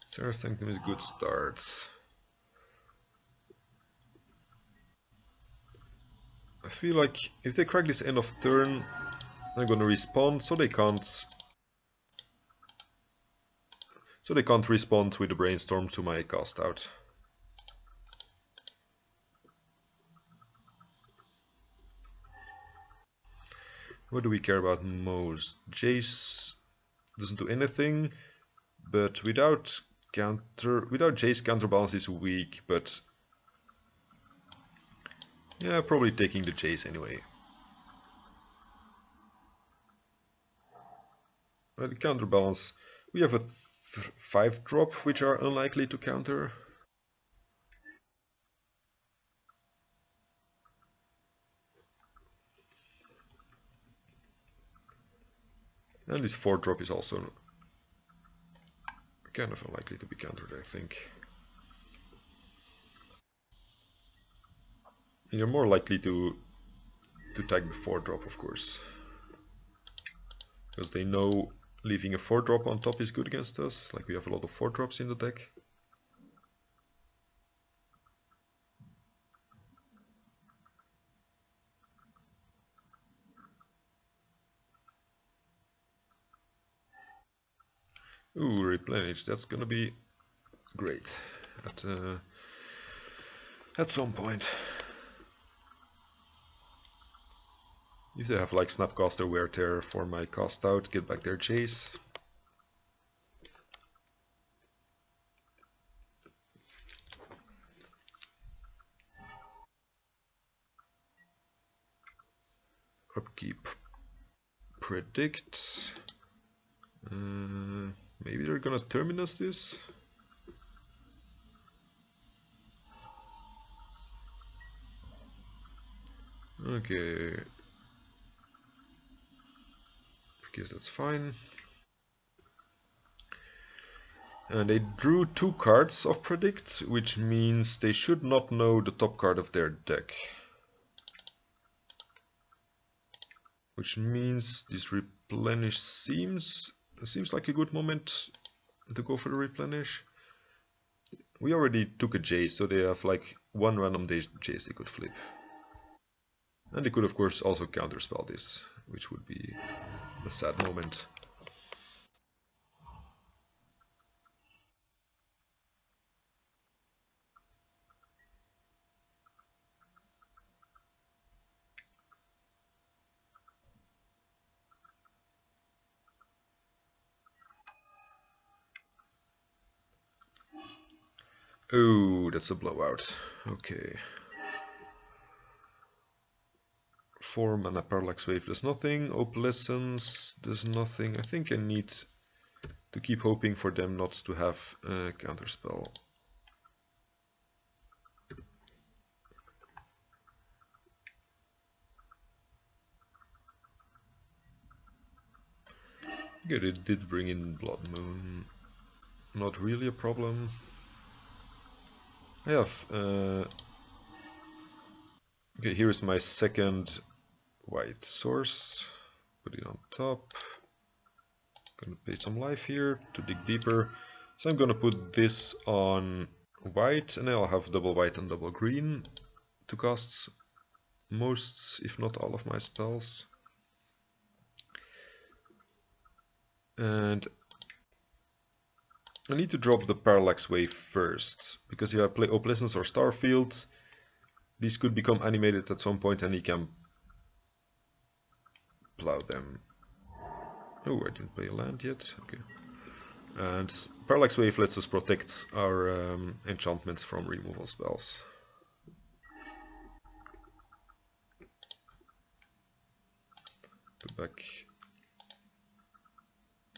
A: Sarah's Sanctum is a good start. I feel like if they crack this end of turn, I'm gonna respond, so they can't respond with the Brainstorm to my cast out. What do we care about most? Jace doesn't do anything, but without Jace counterbalance is weak, but yeah, probably taking the Jace anyway. But counterbalance, we have a 5-drop which are unlikely to counter. And this 4-drop is also kind of unlikely to be countered, I think. And you're more likely to tag the 4-drop, of course. Because they know leaving a 4-drop on top is good against us, like we have a lot of 4-drops in the deck. Ooh, replenish. That's gonna be great at some point. If they have like Snapcaster, Wear Tear for my cast out, get back their chase. Upkeep. Predict. Maybe they're gonna Terminus this. Okay. I guess that's fine. And they drew 2 cards of Predict, which means they should not know the top card of their deck. Which means this Replenish seems like a good moment to go for the Replenish. We already took a Jace, so they have like 1 random Jace they could flip. And they could of course also counterspell this, which would be a sad moment. Oh, that's a blowout. Okay. 4 mana Parallax Wave does nothing. Opalescence does nothing. I think I need to keep hoping for them not to have a counterspell. Good, it did bring in Blood Moon. Not really a problem. I have... okay, here is my second white source. Put it on top. Gonna pay some life here to dig deeper. So I'm gonna put this on white, and I'll have double white and double green to cast most, if not all, of my spells. And I need to drop the Parallax Wave first, because if I play Opalescence or Starfield, these could become animated at some point and he can plow them. Oh, I didn't play a land yet. Okay. And Parallax Wave lets us protect our enchantments from removal spells. Put back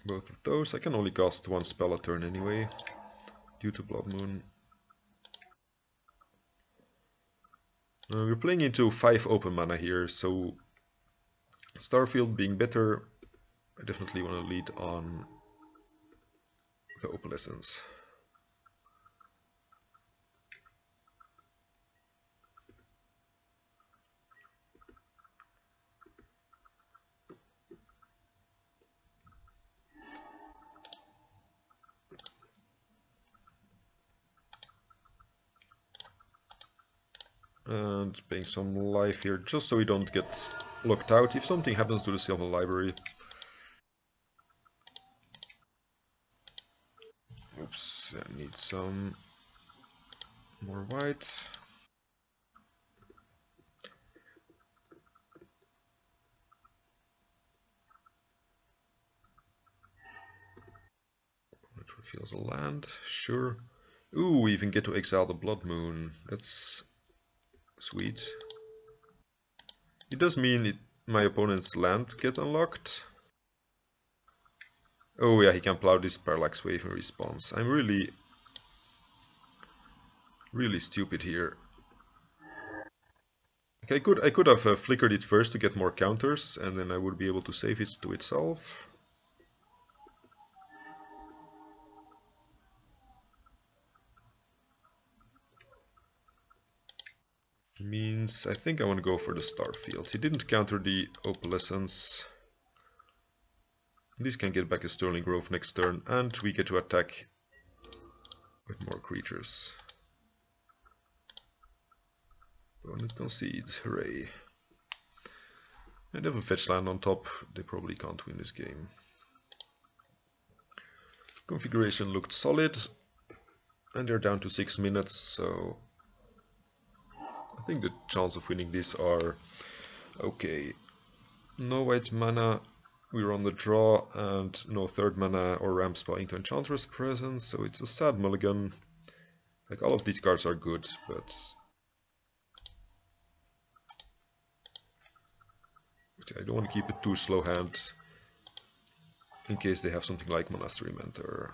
A: both of those. I can only cast 1 spell a turn anyway, due to Blood Moon. We're playing into 5 open mana here, so Starfield being better, I definitely want to lead on the Opalescence. And paying some life here, just so we don't get locked out if something happens to the Sylvan Library. Oops, I need some more white. It reveals a land, sure. Ooh, we even get to exile the Blood Moon. That's sweet. It does mean my opponent's land get unlocked. Oh yeah, he can plow this Parallax Wave in response. I'm really stupid here. Okay, I could have flickered it first to get more counters, and then I would be able to save it to itself. Means I think I want to go for the Starfield. He didn't counter the Opalescence. This can get back a Sterling Grove next turn, and we get to attack with more creatures. Opponent concedes, hooray. And have a fetch land on top, they probably can't win this game. Configuration looked solid, and they're down to 6 minutes, so I think the chance of winning this are okay. No white mana, we're on the draw, and no third mana or ramp spell into Enchantress presence, so it's a sad mulligan. Like, all of these cards are good, but I don't want to keep it too slow hand in case they have something like Monastery Mentor.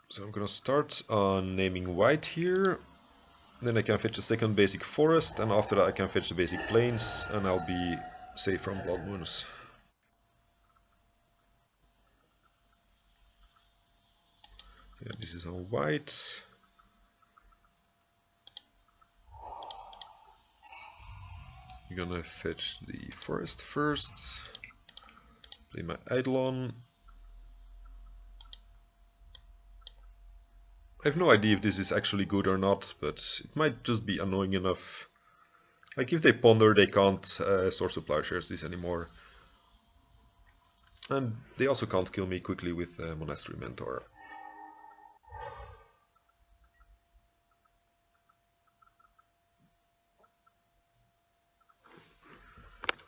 A: So I'm gonna start on naming white here, then I can fetch a second basic forest, and after that I can fetch the basic plains, and I'll be safe from Blood Moons. Yeah, this is on white. I'm gonna fetch the forest first, play my Eidolon. I have no idea if this is actually good or not, but it might just be annoying enough. Like, if they ponder, they can't Source of Plowshares this anymore. And they also can't kill me quickly with Monastery Mentor.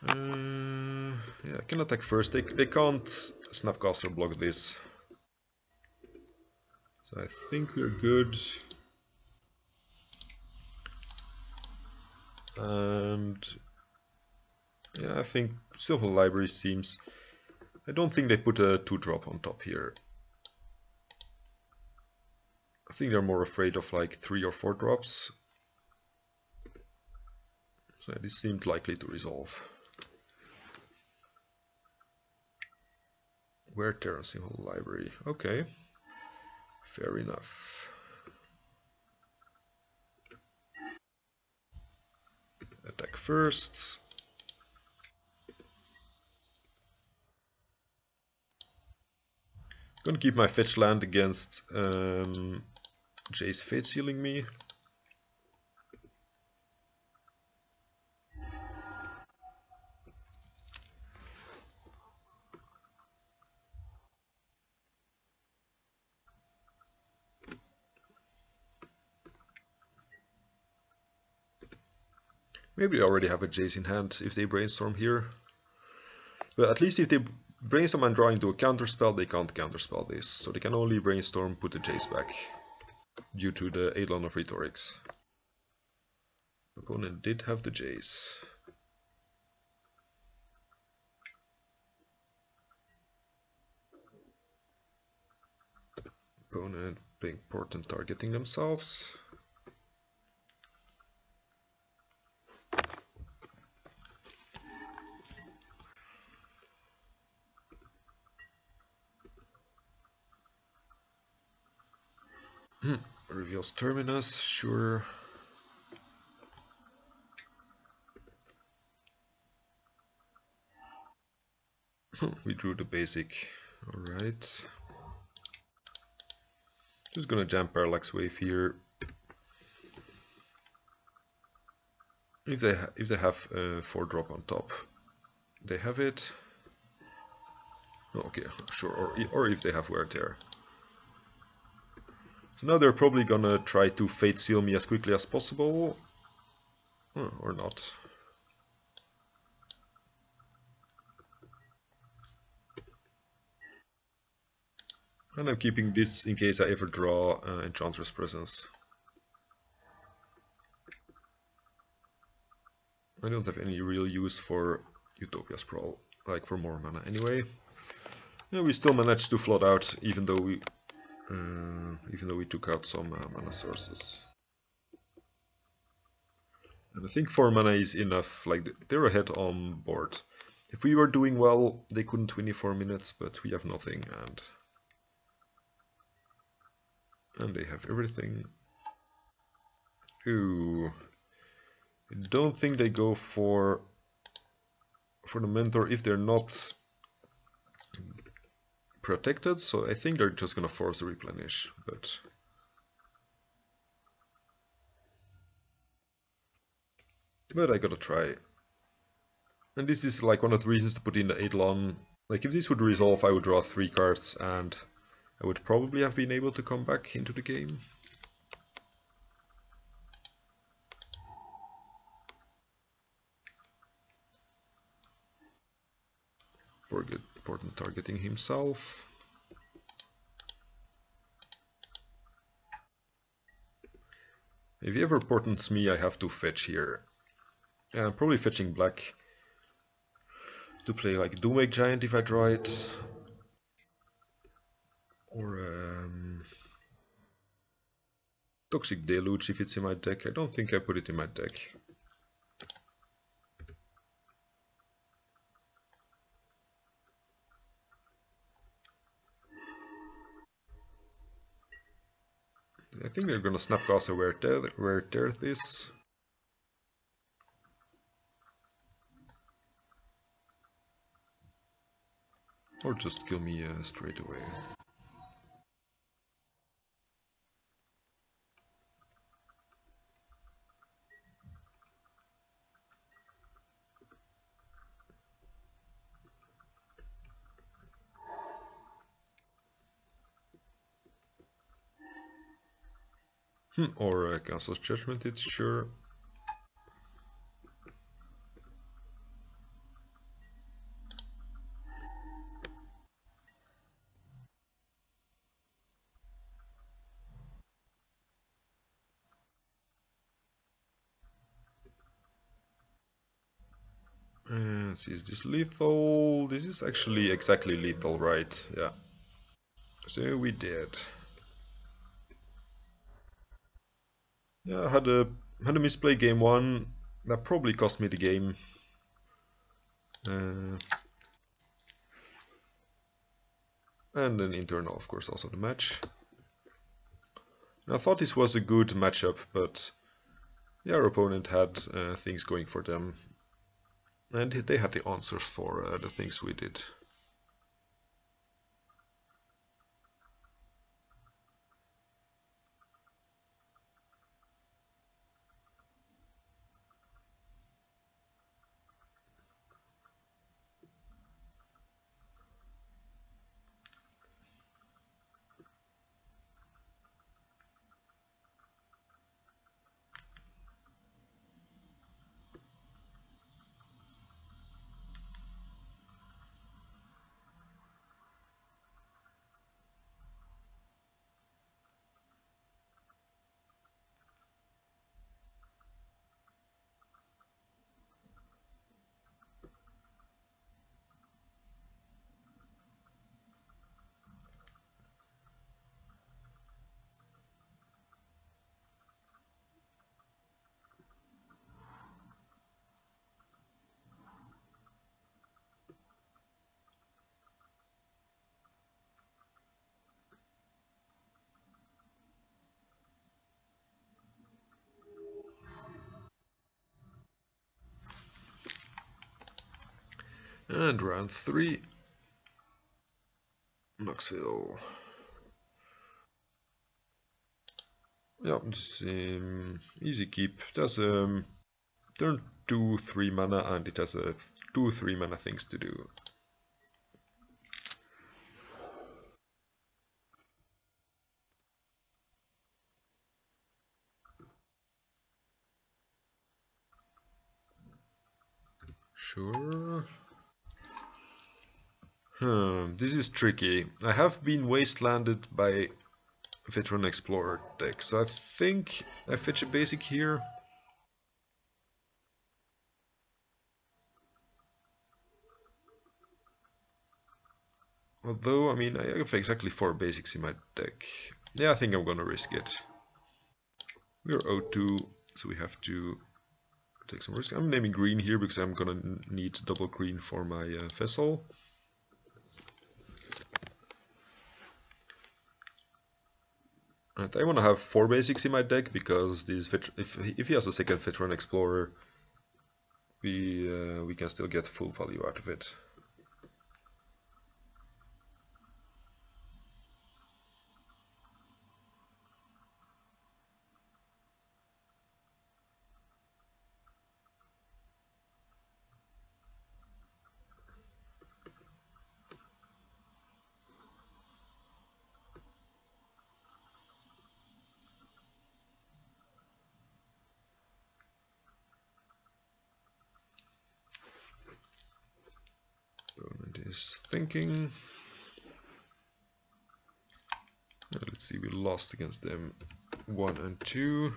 A: Yeah, I can attack first. They can't Snapcaster block this. So I think we're good. And yeah, I think Silver Library seems... I don't think they put a 2-drop on top here. I think they're more afraid of like 3 or 4 drops. So this seemed likely to resolve. Wear Terran Silver Library. Okay. Fair enough. Attack first. Gonna keep my fetch land against Jace Fate Sealing me. Maybe they already have a Jace in hand if they brainstorm here. But at least if they brainstorm and draw into a counterspell, they can't counterspell this. So they can only brainstorm, put the Jace back, due to the Eidolon of Rhetorics. Opponent did have the Jace. Opponent playing Port and targeting themselves. Reveals Terminus, sure. We drew the basic, alright. Just gonna jam Parallax Wave here. If they have a 4-drop on top, they have it. Oh, okay, sure, or if they have Wear Tear. So now they're probably gonna try to Fate Seal me as quickly as possible. Or not. And I'm keeping this in case I ever draw Enchantress Presence. I don't have any real use for Utopia Sprawl, like for more mana anyway. Yeah, we still managed to float out, even though we took out some mana sources. And I think 4 mana is enough. Like, they're ahead on board. If we were doing well, they couldn't win in 4 minutes, but we have nothing, and they have everything. Ooh, I don't think they go for the mentor if they're not protected, so I think they're just gonna force a replenish, but But I gotta try. And this is like one of the reasons to put in the Eidolon. Like if this would resolve, I would draw 3 cards and I would probably have been able to come back into the game. Important targeting himself. If he ever portents me, I have to fetch here. And I'm probably fetching black to play like Doomwake Giant if I draw it. Or Toxic Deluge if it's in my deck. I don't think I put it in my deck. I think they're gonna Snapcaster where Death is. Or just kill me straight away. Or Council's Judgment, it's sure. Let's see, is this lethal? This is actually exactly lethal, right? Yeah. So we did. Yeah, I had a misplay game 1. That probably cost me the game. And then internal, of course, also the match. And I thought this was a good matchup, but yeah, our opponent had things going for them. And they had the answers for the things we did. And round 3. Knoxville. Yeah, it's easy keep. It has turn 2/3 mana and it has 2/3 mana things to do. Sure. This is tricky. I have been wastelanded by Veteran Explorer decks, so I think I fetch a basic here. Although, I mean, I have exactly 4 basics in my deck. Yeah, I think I'm gonna risk it. We're 0-2, so we have to take some risk. I'm naming green here because I'm gonna need double green for my vessel. And I want to have 4 basics in my deck because if he has a second Veteran Explorer, we can still get full value out of it. is thinking. Let's see, we lost against them 1 and 2.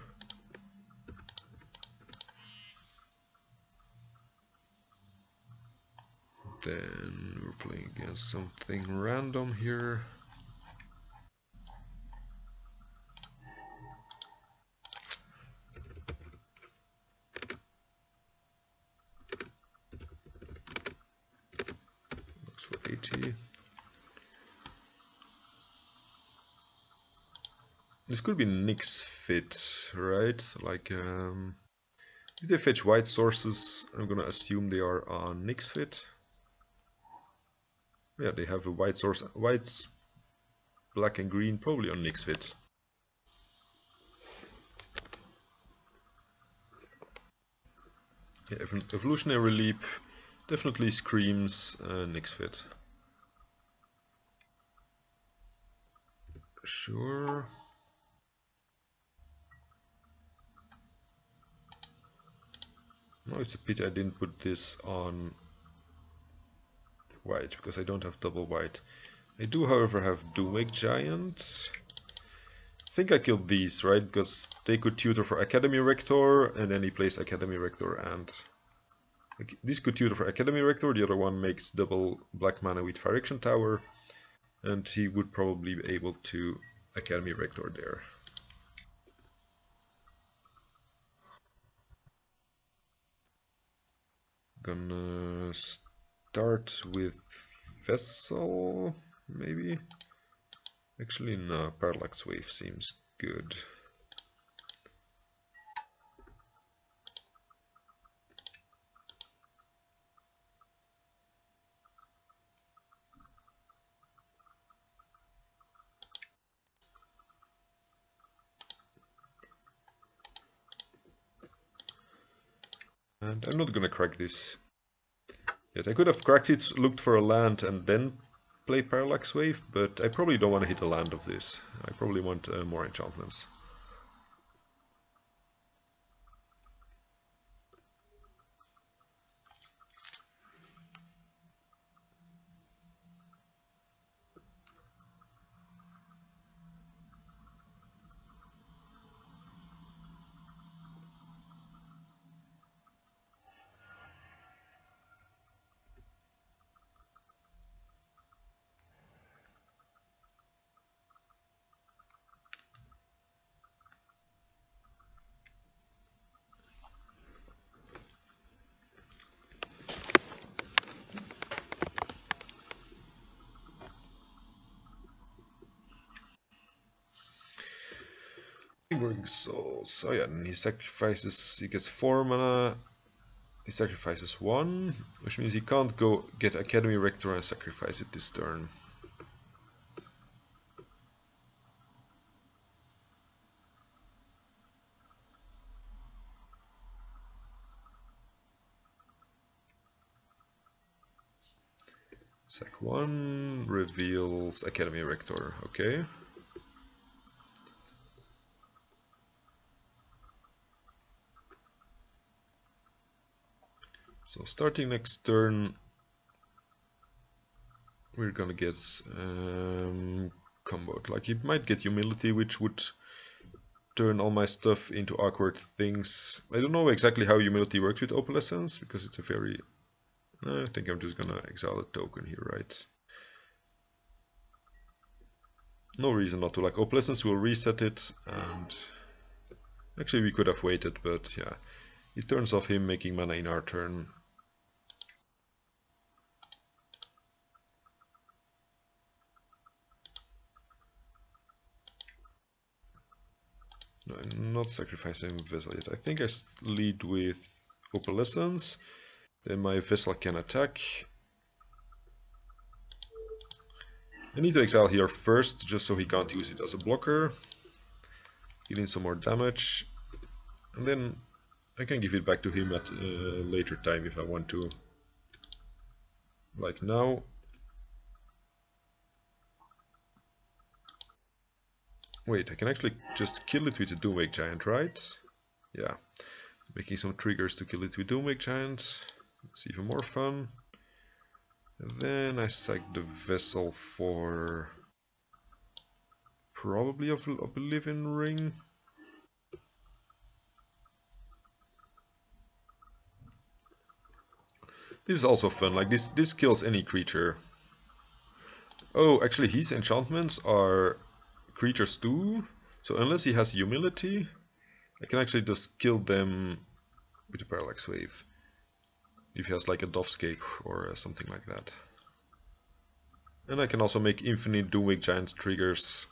A: Then we're playing against something random here. Looks for 80. This could be Nyx fit, right? Like, if they fetch white sources, I'm gonna assume they are on Nyx fit. Yeah, they have a white source, white, black and green, probably on Nyx fit. Yeah, evolutionary leap definitely screams Nyx fit. Sure. No, it's a pity I didn't put this on white, because I don't have double white. I do, however, have Doomwake Giant. I think I killed these, right? Because they could tutor for Academy Rector, and then he plays Academy Rector, and like, this could tutor for Academy Rector, the other one makes double black mana with Phyrexian Tower, and he would probably be able to Academy Rector there. Gonna start with Vessel, maybe? Actually, no, Parallax Wave seems good. And I'm not gonna crack this yet. I could have cracked it, looked for a land, and then play Parallax Wave, but I probably don't want to hit a land of this. I probably want more enchantments. Lingering Souls. Oh yeah, and he sacrifices, he gets 4 mana. He sacrifices 1, which means he can't go get Academy Rector and sacrifice it this turn. Sack 1 reveals Academy Rector, okay. So starting next turn, we're gonna get comboed. Like, he might get Humility, which would turn all my stuff into awkward things. I don't know exactly how Humility works with Opalescence, because it's a very... I think I'm just gonna exile a token here, right? No reason not to. Like, Opalescence will reset it, and... Actually, we could have waited, but yeah. It turns off him making mana in our turn. No, I'm not sacrificing Vessel yet. I think I lead with Opalescence. Then my Vessel can attack. I need to exile here first, just so he can't use it as a blocker. Dealing some more damage. And then I can give it back to him at a later time if I want to. Like now. Wait, I can actually just kill it with a Doomwake Giant, right? Yeah. Making some triggers to kill it with Doomwake Giant. It's even more fun. And then I sack the vessel for probably a Oblivion Ring. This is also fun, like this kills any creature. Oh, actually his enchantments are creatures too, so unless he has humility, I can actually just kill them with a parallax wave. If he has like a Dovescape or something like that. And I can also make infinite Doomwing Giant triggers.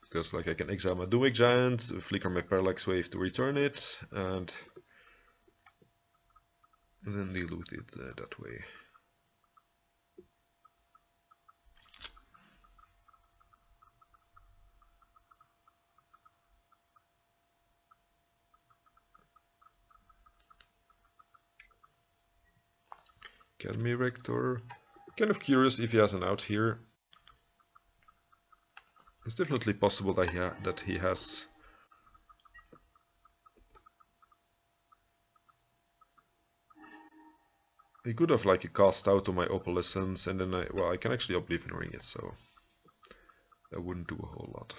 A: Because like I can exile my Doomwing Giant, flicker my parallax wave to return it, and then deal with it that way. Academy Rector. Kind of curious if he has an out here. It's definitely possible that he has. He could have like cast out to my Opalescence, and then I can actually Oblivion Ring it, so that wouldn't do a whole lot.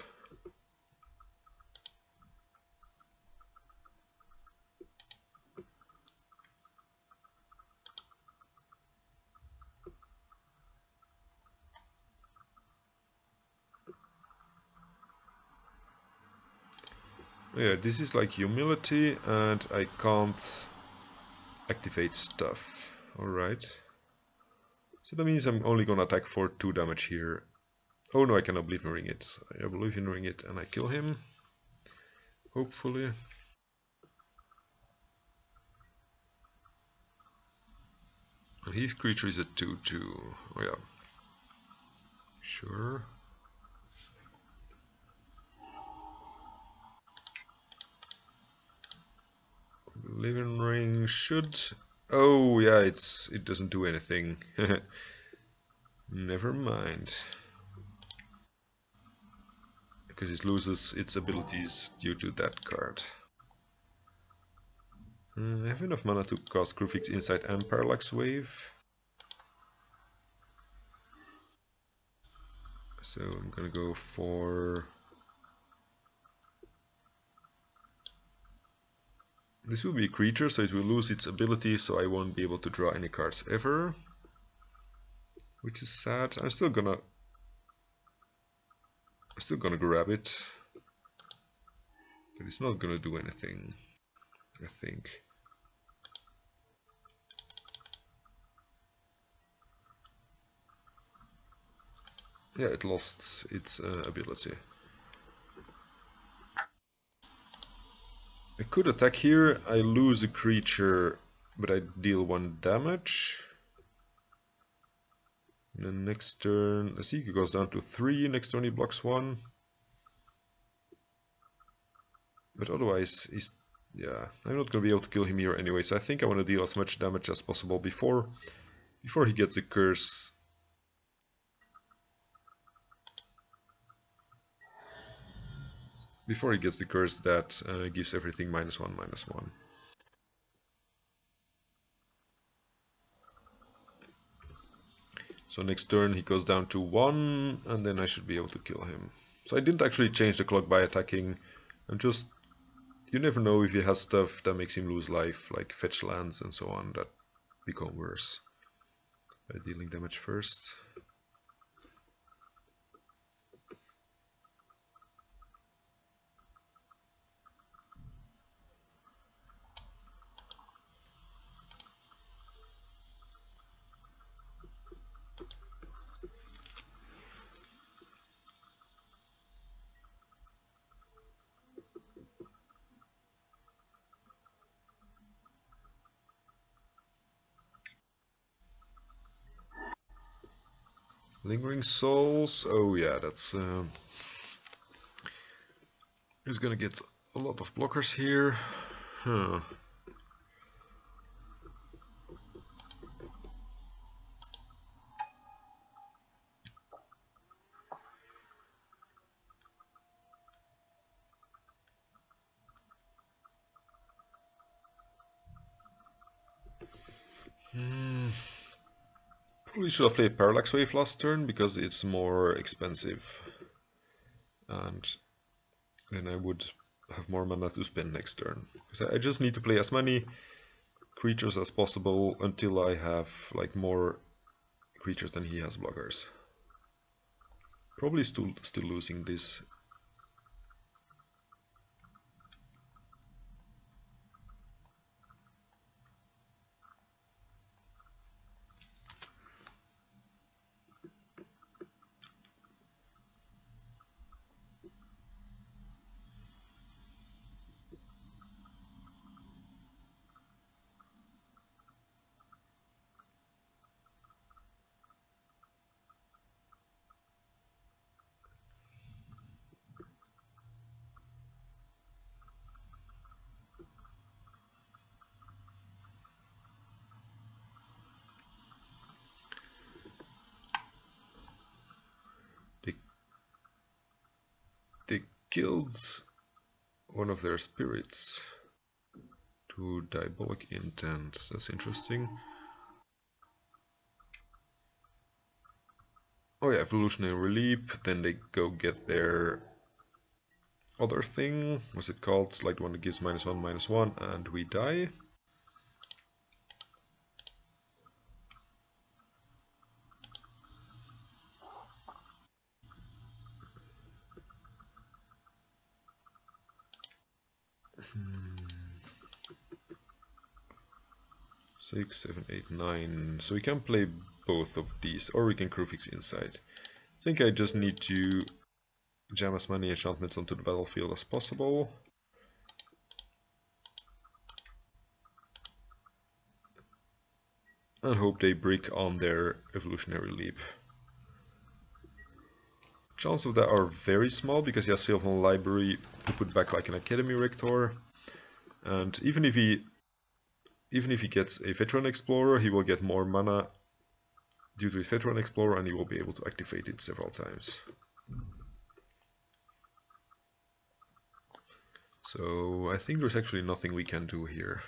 A: Yeah, this is like humility, and I can't activate stuff. Alright. So that means I'm only gonna attack for 2 damage here. Oh no, I can Oblivion Ring it. I Oblivion Ring it and I kill him. Hopefully. And his creature is a 2/2. Oh yeah. Sure. Living Ring should. Oh yeah, it doesn't do anything. Never mind. Because it loses its abilities due to that card. I have enough mana to cast Crucifix Insight and Parallax Wave. So I'm gonna go for. This will be a creature, so it will lose its ability, so I won't be able to draw any cards ever. Which is sad. I'm still gonna grab it. But it's not gonna do anything, I think. Yeah, it lost its ability. I could attack here, I lose a creature, but I deal 1 damage. And then next turn, I see it goes down to 3, next turn he blocks 1. But otherwise, yeah, I'm not going to be able to kill him here anyway, so I think I want to deal as much damage as possible before he gets the curse. Before he gets the curse that gives everything -1/-1. So next turn he goes down to 1, and then I should be able to kill him. So I didn't actually change the clock by attacking. I'm just... You never know if he has stuff that makes him lose life, like fetch lands and so on, that become worse. By dealing damage first. Lingering Souls, oh yeah, that's he's gonna get a lot of blockers here. Huh. Probably should have played Parallax Wave last turn because it's more expensive. And then I would have more mana to spend next turn. Because I just need to play as many creatures as possible until I have like more creatures than he has blockers. Probably still losing this. They killed one of their spirits to Diabolic Intent. That's interesting. Oh yeah, Evolutionary Leap. Then they go get their other thing. What's it called? Like the one that gives -1/-1, and we die. Six, 7, 8, 9. So we can play both of these, or we can Crewfix Inside. I think I just need to jam as many enchantments onto the battlefield as possible. And hope they brick on their Evolutionary Leap. Chances of that are very small because he has Sylvan Library to put back like an Academy Rector. And even if he gets a Veteran Explorer, he will get more mana due to his Veteran Explorer, and he will be able to activate it several times. So I think there's actually nothing we can do here.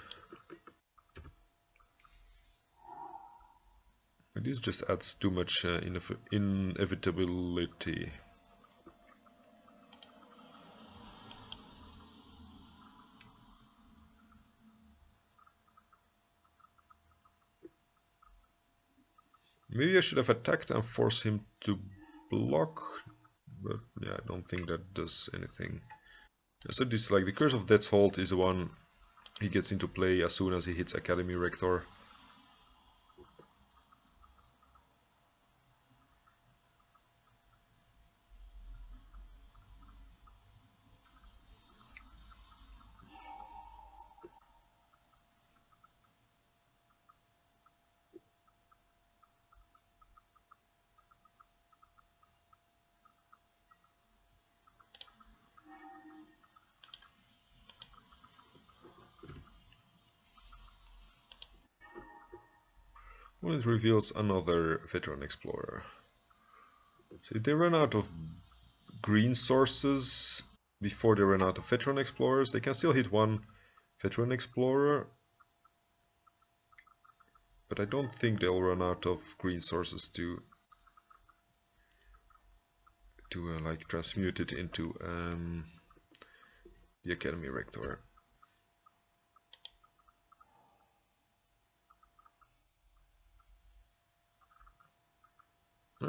A: This just adds too much inevitability. Maybe I should have attacked and forced him to block, but yeah, I don't think that does anything. So this, like, the Curse of Death's Hold is the one he gets into play as soon as he hits Academy Rector. Well, it reveals another Veteran Explorer. So if they run out of green sources before they run out of Veteran Explorers, they can still hit one Veteran Explorer. But I don't think they'll run out of green sources to like transmute it into the Academy Rector.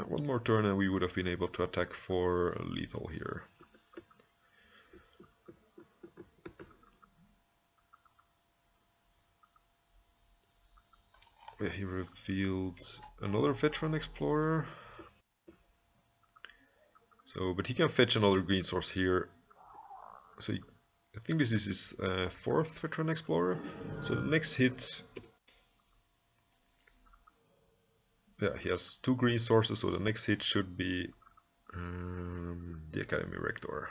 A: One more turn and we would have been able to attack for lethal here. Yeah, he revealed another Veteran Explorer. So, but he can fetch another green source here. So I think this is his fourth Veteran Explorer. So the next hit, yeah, he has two green sources. So the next hit should be the Academy Rector.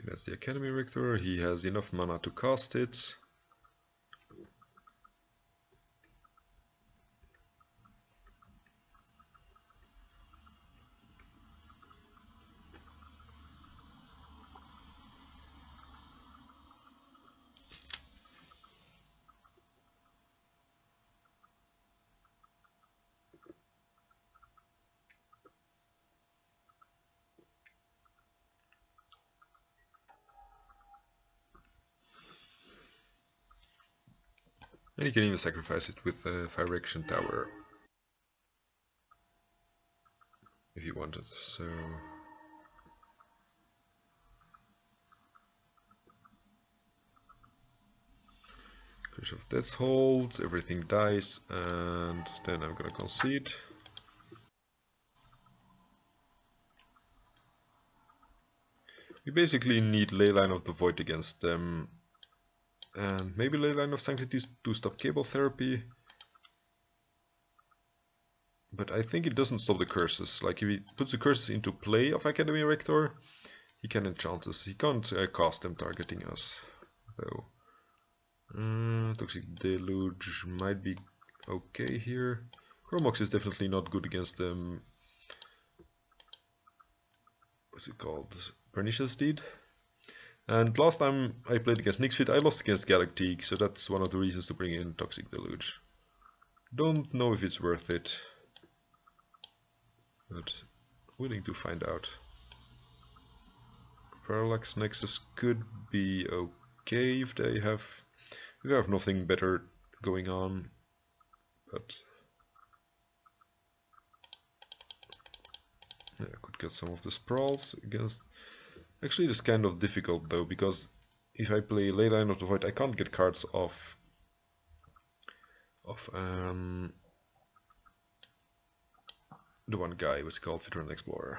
A: That's the Academy Rector. He has enough mana to cast it. And you can even sacrifice it with a Fire Reaction Tower if you wanted. So Curse of Death's Hold, everything dies, and then I'm gonna concede. We basically need Leyline of the Void against them, and maybe Leyline of Sanctity to stop Cable Therapy. But I think it doesn't stop the curses. Like if he puts the curses into play of Academy Rector, he can enchant us. He can't cast them targeting us, though. Toxic Deluge might be okay here. Chromox is definitely not good against them. What's it called? Pernicious Deed. And last time I played against Nixfit, I lost against Galactique, so that's one of the reasons to bring in Toxic Deluge. Don't know if it's worth it, but willing to find out. Parallax Nexus could be okay if they have... We have nothing better going on, but yeah, I could get some of the sprawls against. Actually, it's kind of difficult though, because if I play Leyline of the Void, I can't get cards off the one guy, which is called Veteran Explorer.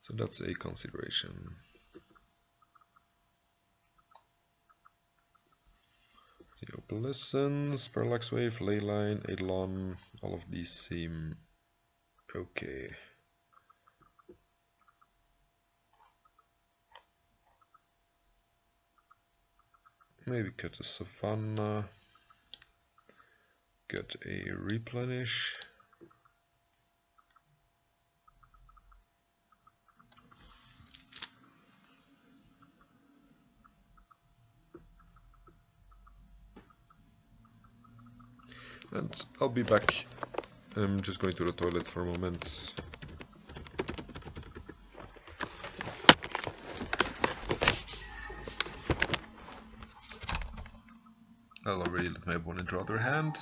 A: So that's a consideration. The Opalescence, Parallax Wave, Leyline, Eidolon, all of these seem okay. Maybe cut a Savannah, get a Replenish. And I'll be back. I'm just going to the toilet for a moment. I'll already let my opponent draw their hand.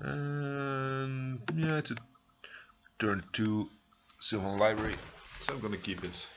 A: And yeah, it's a turn 2 Sylvan Library, so I'm gonna keep it.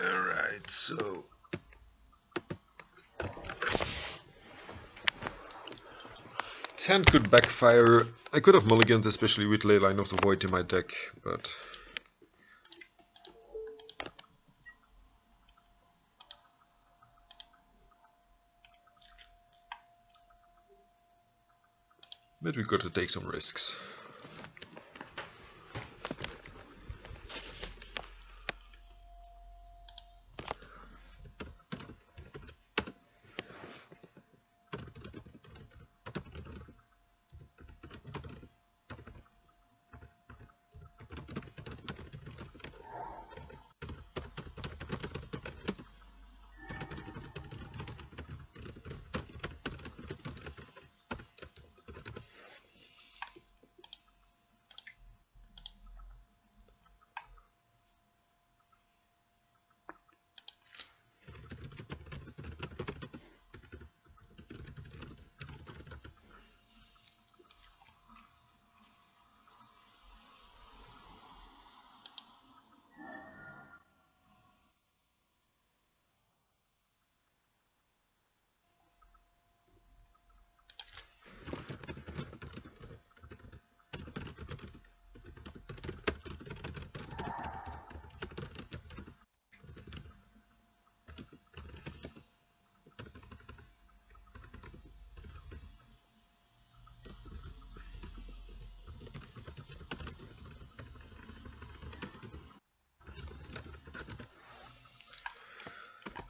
A: Alright, so this hand could backfire. I could have mulliganed, especially with Leyline of the Void in my deck, but we got to take some risks.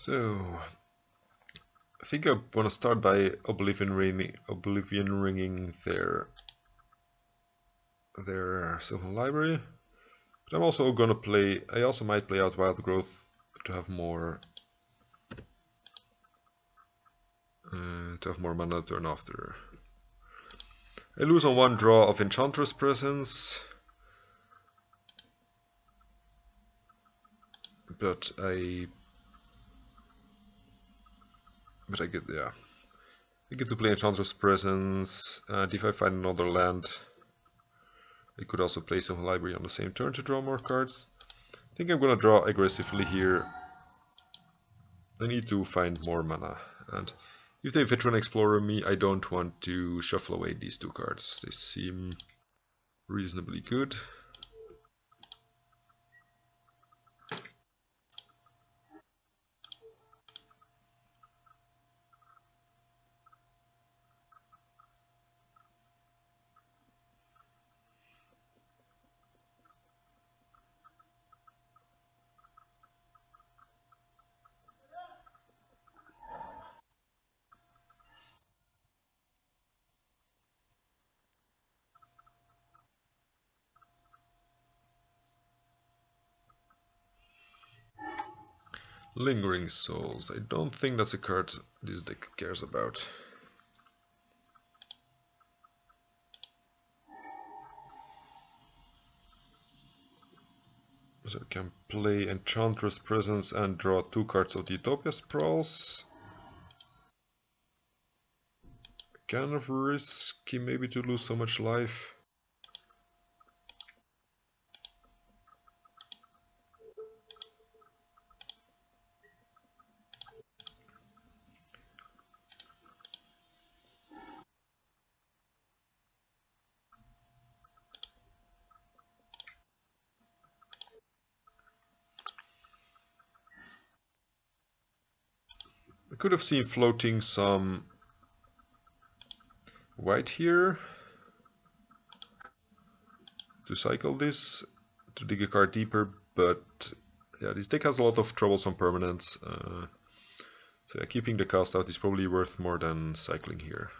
A: So I think I want to start by Oblivion ringing their Sylvan Library. But I'm also gonna play. I also might play out Wild Growth to have more mana turn after. I lose on one draw of Enchantress Presence, but I get I get to play Enchantress Presence, and if I find another land, I could also play some library on the same turn to draw more cards. I think I'm gonna draw aggressively here. I need to find more mana, and if they Veteran Explorer me, I don't want to shuffle away these two cards. They seem reasonably good. Lingering Souls. I don't think that's a card this deck cares about. So I can play Enchantress Presence and draw two cards of the Utopia Sprawls. Kind of risky maybe to lose so much life. I could have seen floating some white here to cycle this, to dig a card deeper, but yeah, this deck has a lot of troublesome permanents, so yeah, keeping the cast out is probably worth more than cycling here.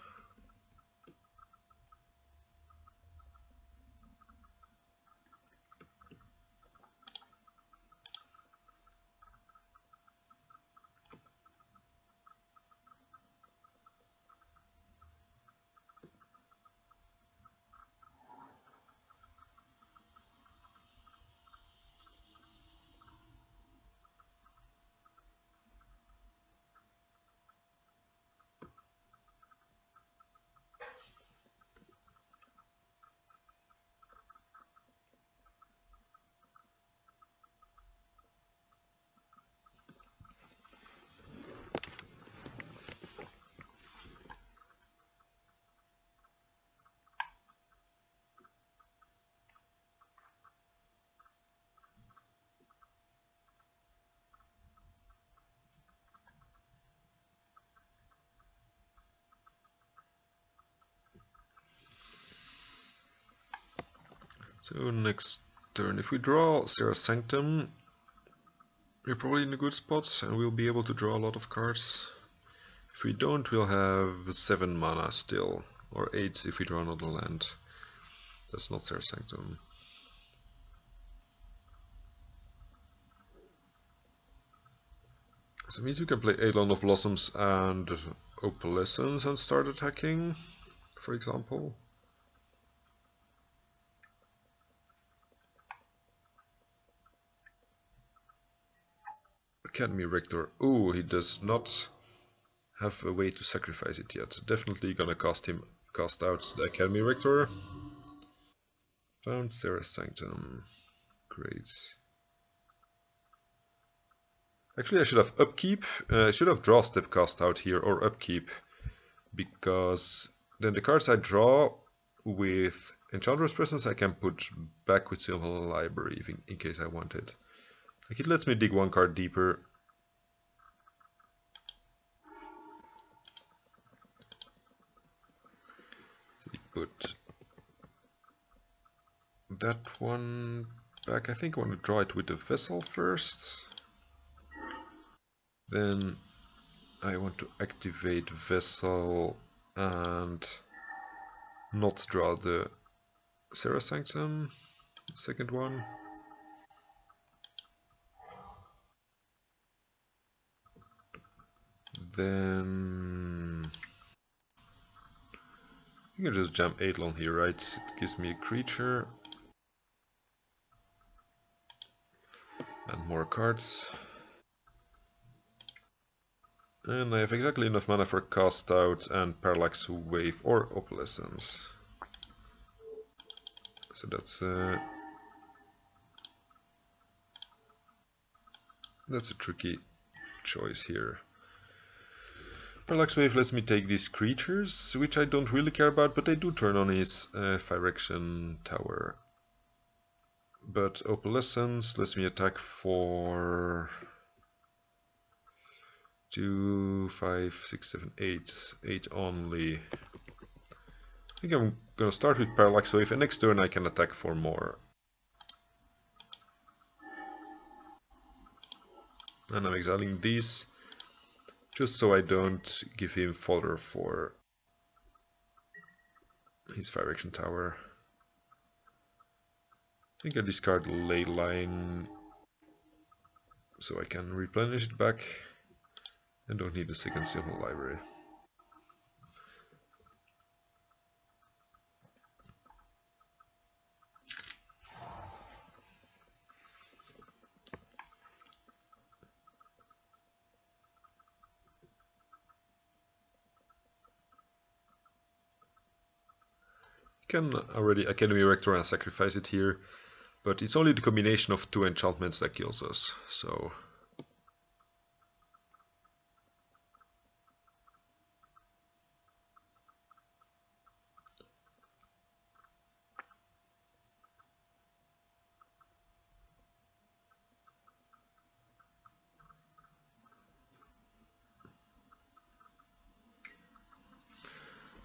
A: So next turn, if we draw Serra's Sanctum, we're probably in a good spot and we'll be able to draw a lot of cards. If we don't, we'll have 7 mana still, or 8 if we draw another land. That's not Serra's Sanctum. So it means we can play Eidolon of Blossoms and Opalescence and start attacking, for example. Academy Rector. Oh, he does not have a way to sacrifice it yet. Definitely gonna cast out the Academy Rector. Found Serra's Sanctum. Great. Actually, I should have upkeep. I should have draw step cast out here or upkeep, because then the cards I draw with Enchantress Presence I can put back with Sylvan Library in case I want it. Like, it lets me dig one card deeper. So we put that one back. I think I want to draw it with the Vessel first. Then I want to activate Vessel and not draw the Serra Sanctum, the second one. Then I can just jump Eidolon here, right? It gives me a creature and more cards. And I have exactly enough mana for Cast Out and Parallax Wave or Opalescence. So that's a tricky choice here. Parallax Wave lets me take these creatures, which I don't really care about, but they do turn on his Phyrexian Tower. But Opalescence lets me attack for 2, 5, 6, 7, 8. 8 only. I think I'm gonna start with Parallax Wave, and next turn I can attack for more. And I'm exiling these, just so I don't give him fodder for his Phyrexian Tower. I think I discard the Ley Line, so I can replenish it back. I don't need a second Simple Library. Can already Academy Rector and sacrifice it here, but it's only the combination of 2 enchantments that kills us, so...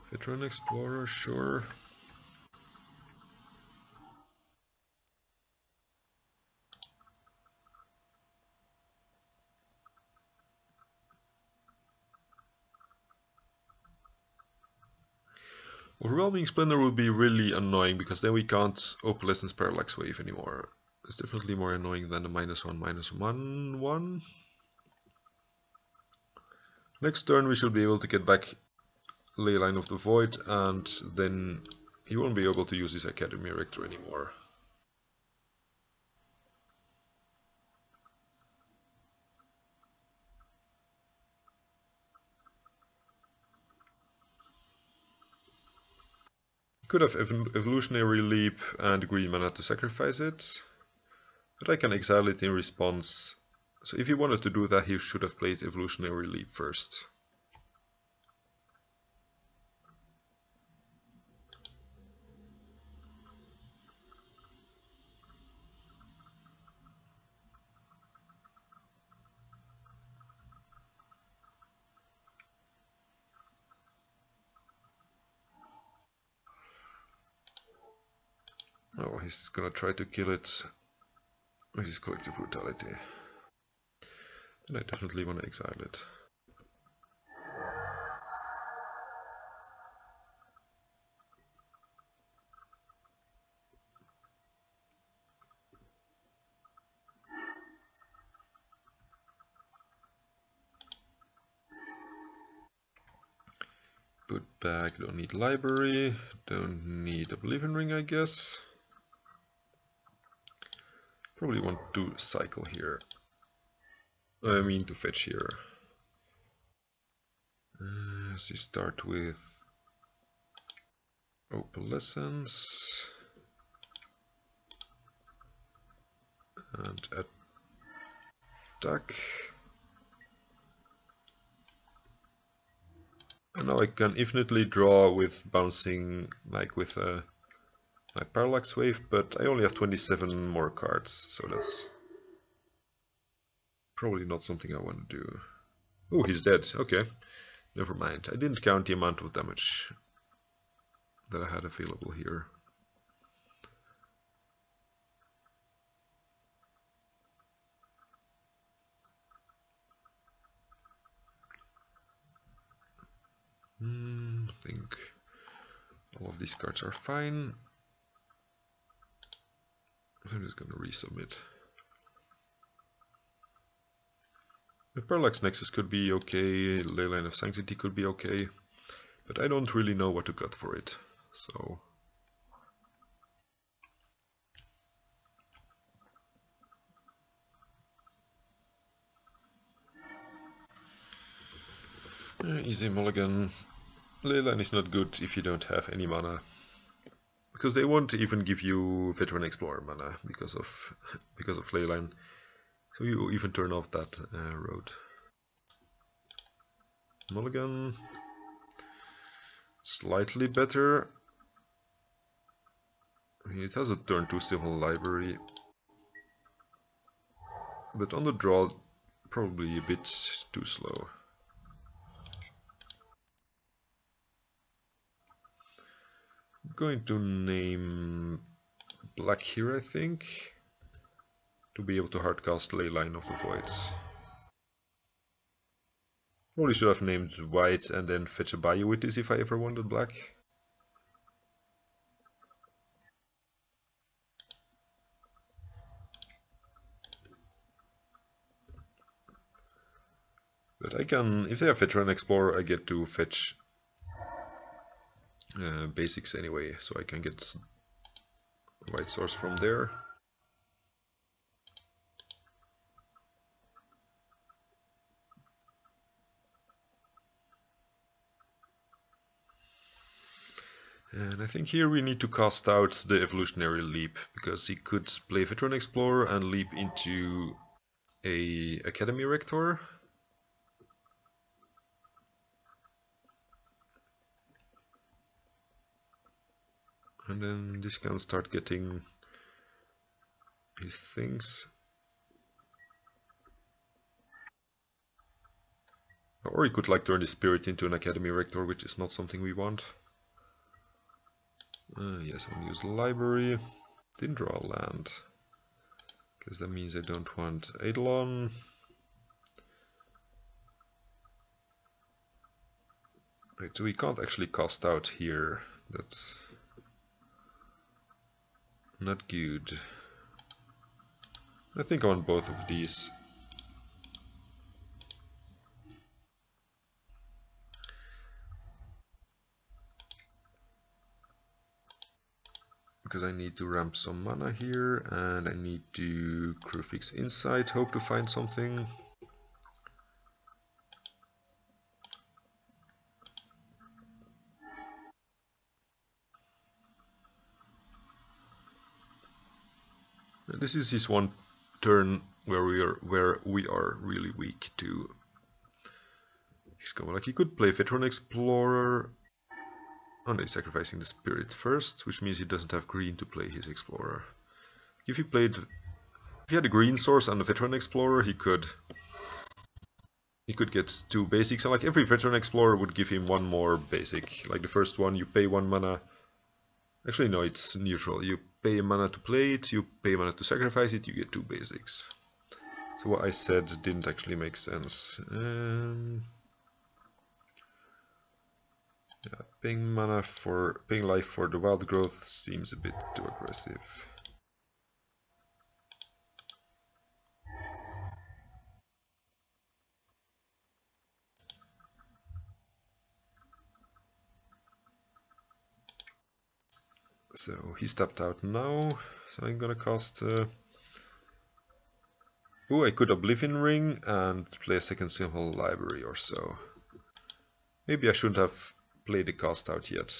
A: Veteran Explorer, sure. Overwhelming Splendor would be really annoying, because then we can't Opalescence Parallax Wave anymore. It's definitely more annoying than the -1/-1/1. Next turn we should be able to get back Leyline of the Void, and then he won't be able to use his Academy Rector anymore. Could have Evolutionary Leap and green mana to sacrifice it, but I can exile it in response. So if he wanted to do that, he should have played Evolutionary Leap first. Oh, he's gonna try to kill it with his Collective Brutality. Then I definitely want to exile it. Put back, don't need Library, don't need Oblivion Ring, I guess. Probably want to cycle here. I mean to fetch here. So you start with Opalescence and attack. And now I can infinitely draw with bouncing, like with my Parallax Wave, but I only have 27 more cards, so that's probably not something I want to do. Oh, he's dead. Okay, never mind. I didn't count the amount of damage that I had available here. All of these cards are fine. So I'm just gonna resubmit. The Parallax Nexus could be okay, Leyline of Sanctity could be okay, but I don't really know what to cut for it. So easy mulligan. Leyline is not good if you don't have any mana, because they won't even give you Veteran Explorer mana because of Leyline. So you even turn off that road. Mulligan, slightly better. I mean, it has a turn 2 Simple Library, but on the draw, probably a bit too slow. I'm going to name black here, I think, to be able to hardcast Leyline of the Voids. Probably should have named white and then fetch a Bayou with this if I ever wanted black. But I can, if they have Veteran Explorer, I get to fetch basics anyway, so I can get white source from there. And I think here we need to cast out the Evolutionary Leap, because he could play Veteran Explorer and leap into a Academy Rector. And then this can start getting his things. Or he could like turn the Spirit into an Academy Rector, which is not something we want. Yes, I'm gonna use Library. Didn't draw a land. Because that means I don't want Eidolon. Right, so we can't actually cast out here. That's not good. I think I want both of these. Because I need to ramp some mana here, and I need to Crewfix Insight, hope to find something. This is his one turn where we are really weak to. He's going like he could play Veteran Explorer. Oh no, he's sacrificing the Spirit first, which means he doesn't have green to play his Explorer. If he had a green source and a Veteran Explorer, he could get 2 basics, and like every Veteran Explorer would give him 1 more basic. Like the first one, you pay 1 mana. Actually, no, it's neutral. You pay mana to play it, you pay mana to sacrifice it, you get 2 basics. So what I said didn't actually make sense. Yeah, paying life for the wild growth seems a bit too aggressive. So he stepped out now, so I'm gonna cast... Oh, I could Oblivion Ring and play a second Simple Library or so. Maybe I shouldn't have played the cast out yet.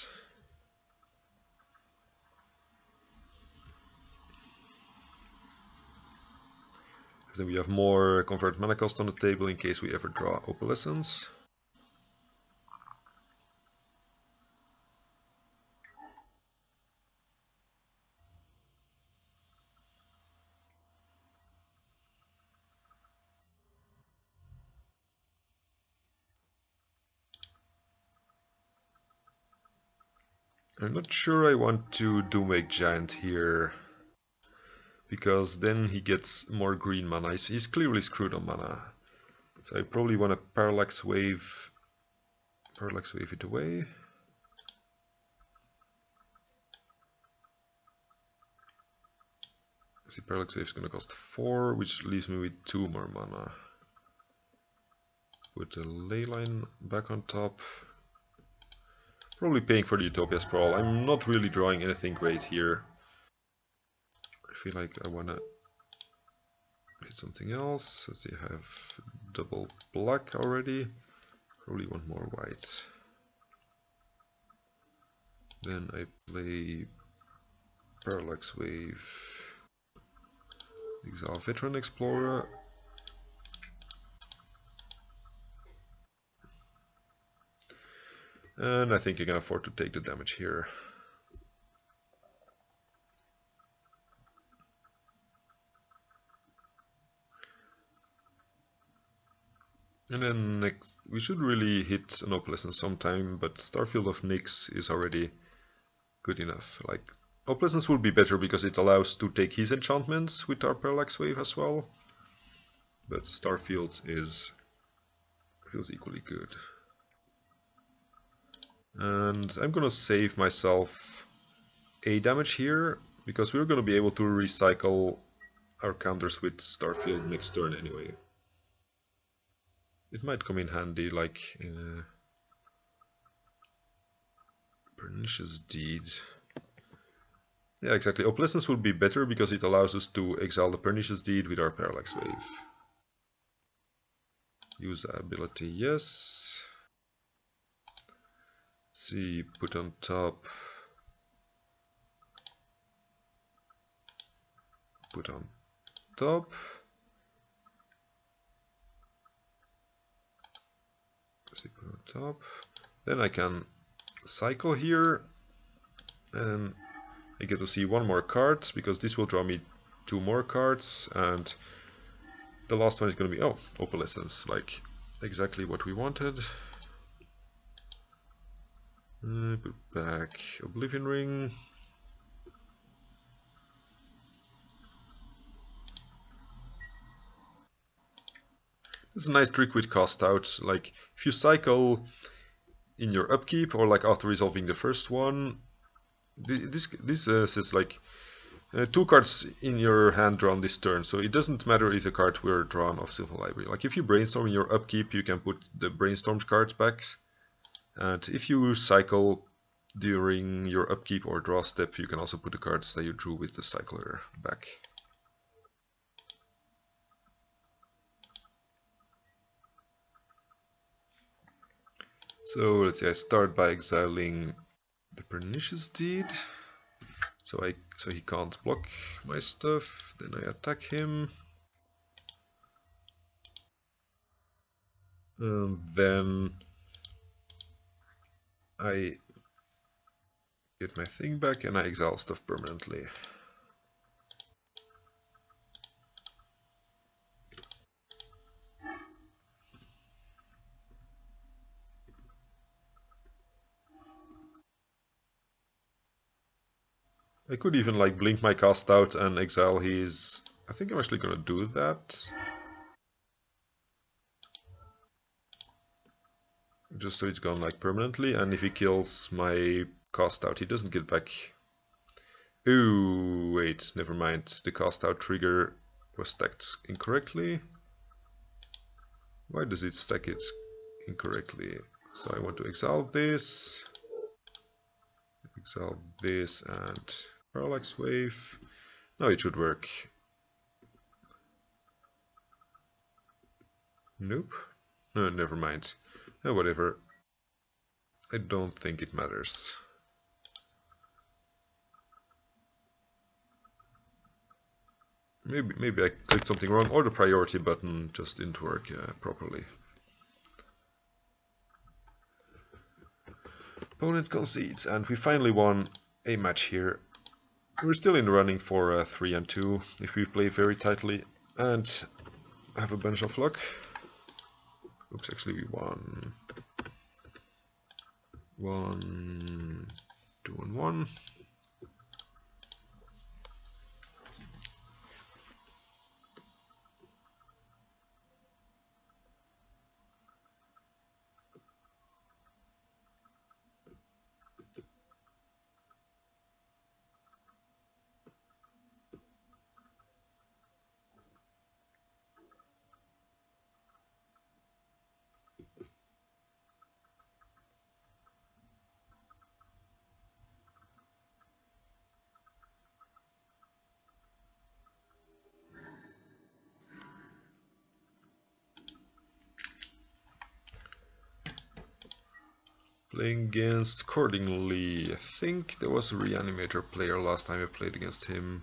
A: Because then we have more convert mana cost on the table in case we ever draw Opalescence. I'm not sure I want to Doomwake Giant here, because then he gets more green mana. He's clearly screwed on mana. So I probably want to Parallax Wave it away. See, Parallax Wave is gonna cost 4, which leaves me with 2 more mana. Put the ley line back on top. Probably paying for the Utopia Sprawl. I'm not really drawing anything great here. I feel like I wanna hit something else. Let's see, I have double black already. Probably want more white. Then I play Parallax Wave, exile Veteran Explorer. And I think I can afford to take the damage here. And then next, we should really hit an Opalescence sometime, but Starfield of Nyx is already good enough. Like, Opalescence would be better because it allows to take his enchantments with our Parallax Wave as well. But Starfield feels equally good. And I'm gonna save myself a damage here, because we're gonna be able to recycle our counters with Starfield next turn anyway. It might come in handy, like Pernicious Deed. Yeah, exactly. Opalescence would be better because it allows us to exile the Pernicious Deed with our Parallax Wave. Use ability, yes. See, put on top. Put on top. See, put on top. Then I can cycle here, and I get to see one more card, because this will draw me 2 more cards, and the last one is going to be, oh, Opalescence, like exactly what we wanted. Put back Oblivion Ring. This is a nice trick with cost out. Like, if you cycle in your upkeep, or like after resolving the first one, this says like 2 cards in your hand drawn this turn, so it doesn't matter if the cards were drawn off Sylvan Library. Like, if you brainstorm in your upkeep, you can put the brainstormed cards back, and if you cycle during your upkeep or draw step, you can also put the cards that you drew with the cycler back. So let's see, I start by exiling the Pernicious Deed, so he can't block my stuff. Then I attack him, and then I get my thing back and I exile stuff permanently. I could even like blink my cast out and exile his... I think I'm actually gonna do that. Just so it's gone like permanently, and if he kills my cast out, he doesn't get back. Ooh, wait, never mind. The cast out trigger was stacked incorrectly. Why does it stack it incorrectly? So I want to exile this, and Parallax Wave. Now it should work. Nope. No, never mind. Whatever. I don't think it matters. Maybe I clicked something wrong, or the priority button just didn't work properly. Opponent concedes, and we finally won a match here. We're still in the running for 3-2 if we play very tightly and have a bunch of luck. Oops, actually we won 2-1. Playing against Accordingly. I think there was a Reanimator player last time I played against him.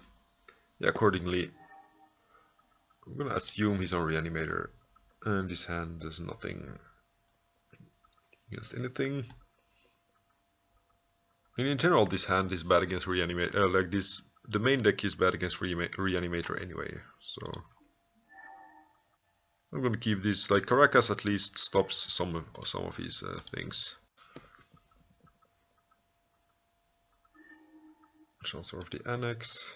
A: Yeah, Accordingly. I'm gonna assume he's on Reanimator. And his hand does nothing against anything. And in general, this hand is bad against Reanimator. Like this, the main deck is bad against Reanimator anyway. So I'm gonna keep this. Like Caracas at least stops some of his things. Chancellor of the Annex.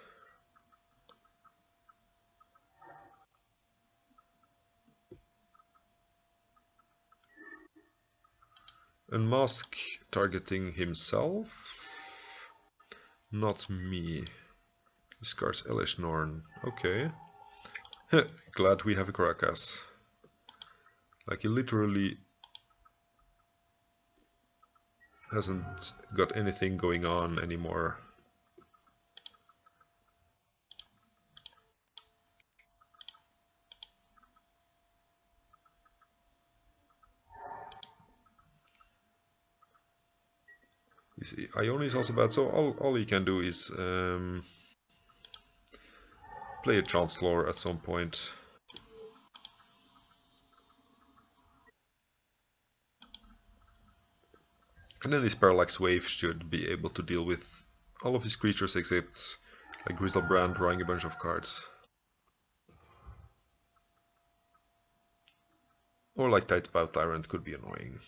A: Unmask targeting himself. Not me. Discards Elish Norn. Okay. Glad we have a Caracas. Like he literally hasn't got anything going on anymore. You see, Ione is also bad, so all he can do is play a Chancellor at some point. And then this Parallax Wave should be able to deal with all of his creatures except like Griselbrand drawing a bunch of cards. Or like Tightbow Tyrant could be annoying.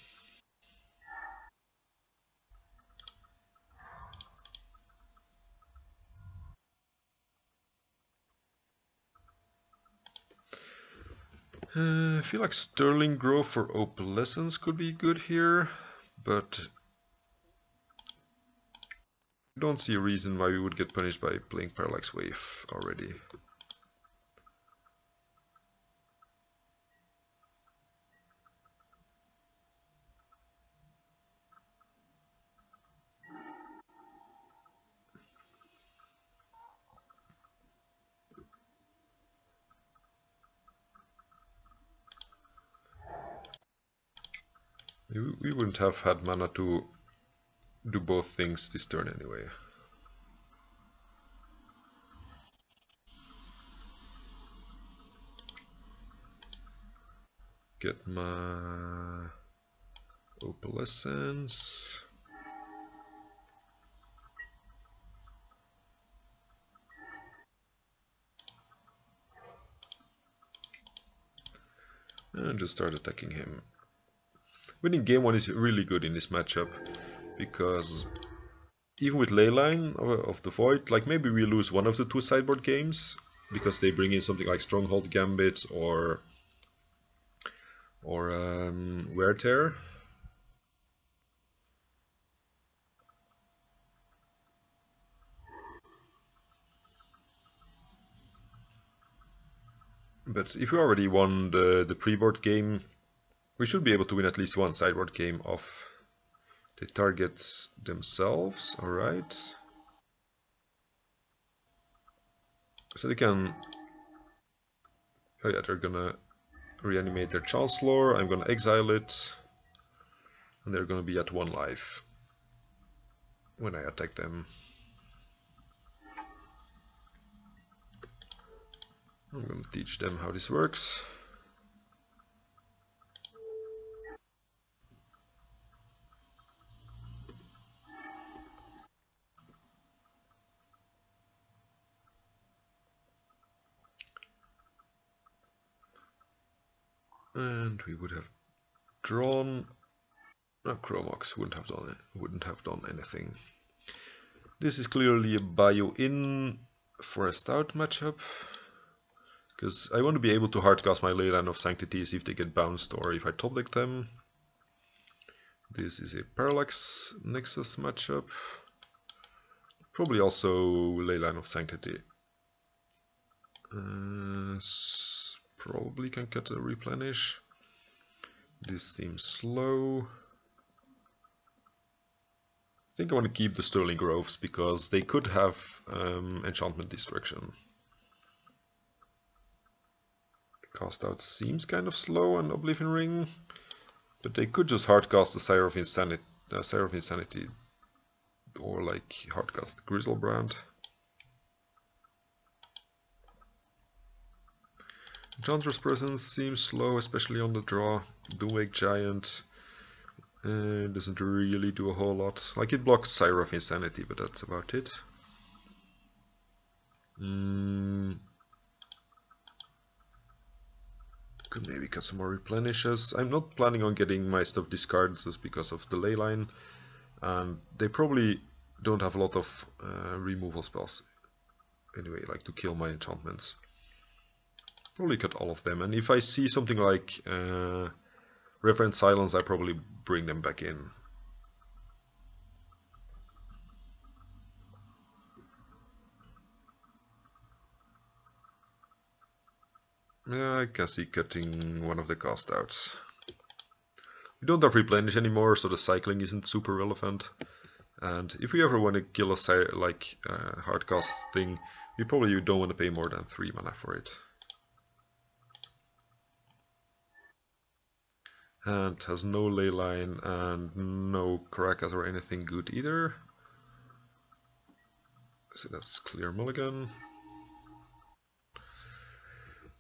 A: I feel like Sterling Grove for Opalescence could be good here, but I don't see a reason why we would get punished by playing Parallax Wave already. We wouldn't have had mana to do both things this turn anyway. Get my Opalescence. And just start attacking him. Winning game 1 is really good in this matchup, because even with Leyline of the Void, like maybe we lose one of the two sideboard games, because they bring in something like Stronghold Gambit or Wear Tear. But if we already won the pre-board game, we should be able to win at least one sideboard game off. They target themselves, alright. So they can... Oh yeah, they're gonna reanimate their Chancellor, I'm gonna exile it. And they're gonna be at 1 life when I attack them. I'm gonna teach them how this works. And we would have drawn. No, Chromox wouldn't have done anything. This is clearly a bio-in Forest Out matchup, because I want to be able to hardcast my Leyline of Sanctities if they get bounced or if I top deck them. This is a Parallax Nexus matchup. Probably also Leyline of Sanctity. Probably can cut a replenish. This seems slow. I think I want to keep the Sterling Groves because they could have Enchantment Destruction. Cast out seems kind of slow on Oblivion Ring, but they could just hardcast the Sire of Sire of Insanity, or like Hardcast Grizzlebrand. Enchantress presence seems slow, especially on the draw. Doomwake Giant doesn't really do a whole lot. Like, it blocks Sire of Insanity, but that's about it. Could maybe cut some more replenishes. I'm not planning on getting my stuff discarded just because of the ley line, and they probably don't have a lot of removal spells anyway, like to kill my enchantments. Probably cut all of them, and if I see something like Reverent Silence, I probably bring them back in. Yeah, I can see cutting one of the cast outs. We don't have replenish anymore, so the cycling isn't super relevant. And if we ever want to kill a hard cast thing, we probably don't want to pay more than 3 mana for it. And has no ley line and no Caracas or anything good either. So that's clear mulligan.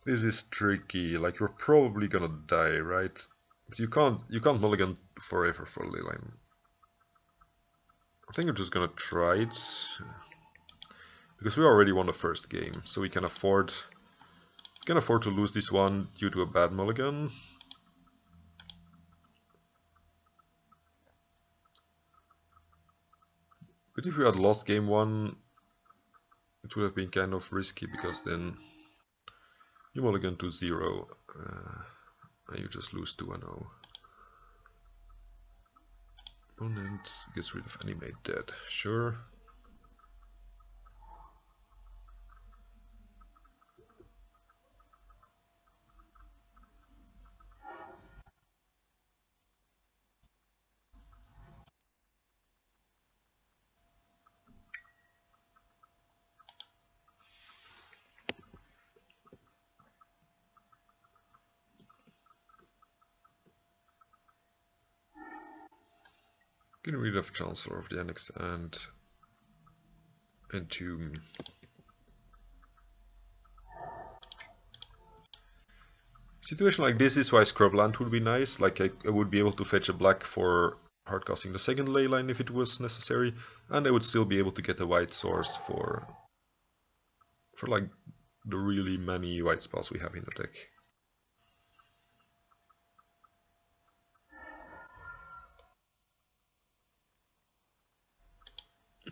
A: This is tricky, like you're probably gonna die, right? But you can't mulligan forever for ley line. I think I'm just gonna try it. Because we already won the first game, so we can afford to lose this one due to a bad mulligan. But if we had lost game 1, it would have been kind of risky, because then you mulligan to 0 and you just lose to 1-0. Opponent gets rid of Animate Dead, sure. Getting rid of Chancellor of the Annex and Entomb. Situation like this is why Scrubland would be nice. Like, I would be able to fetch a black for hardcasting the second ley line if it was necessary, and I would still be able to get a white source for like the really many white spells we have in the deck.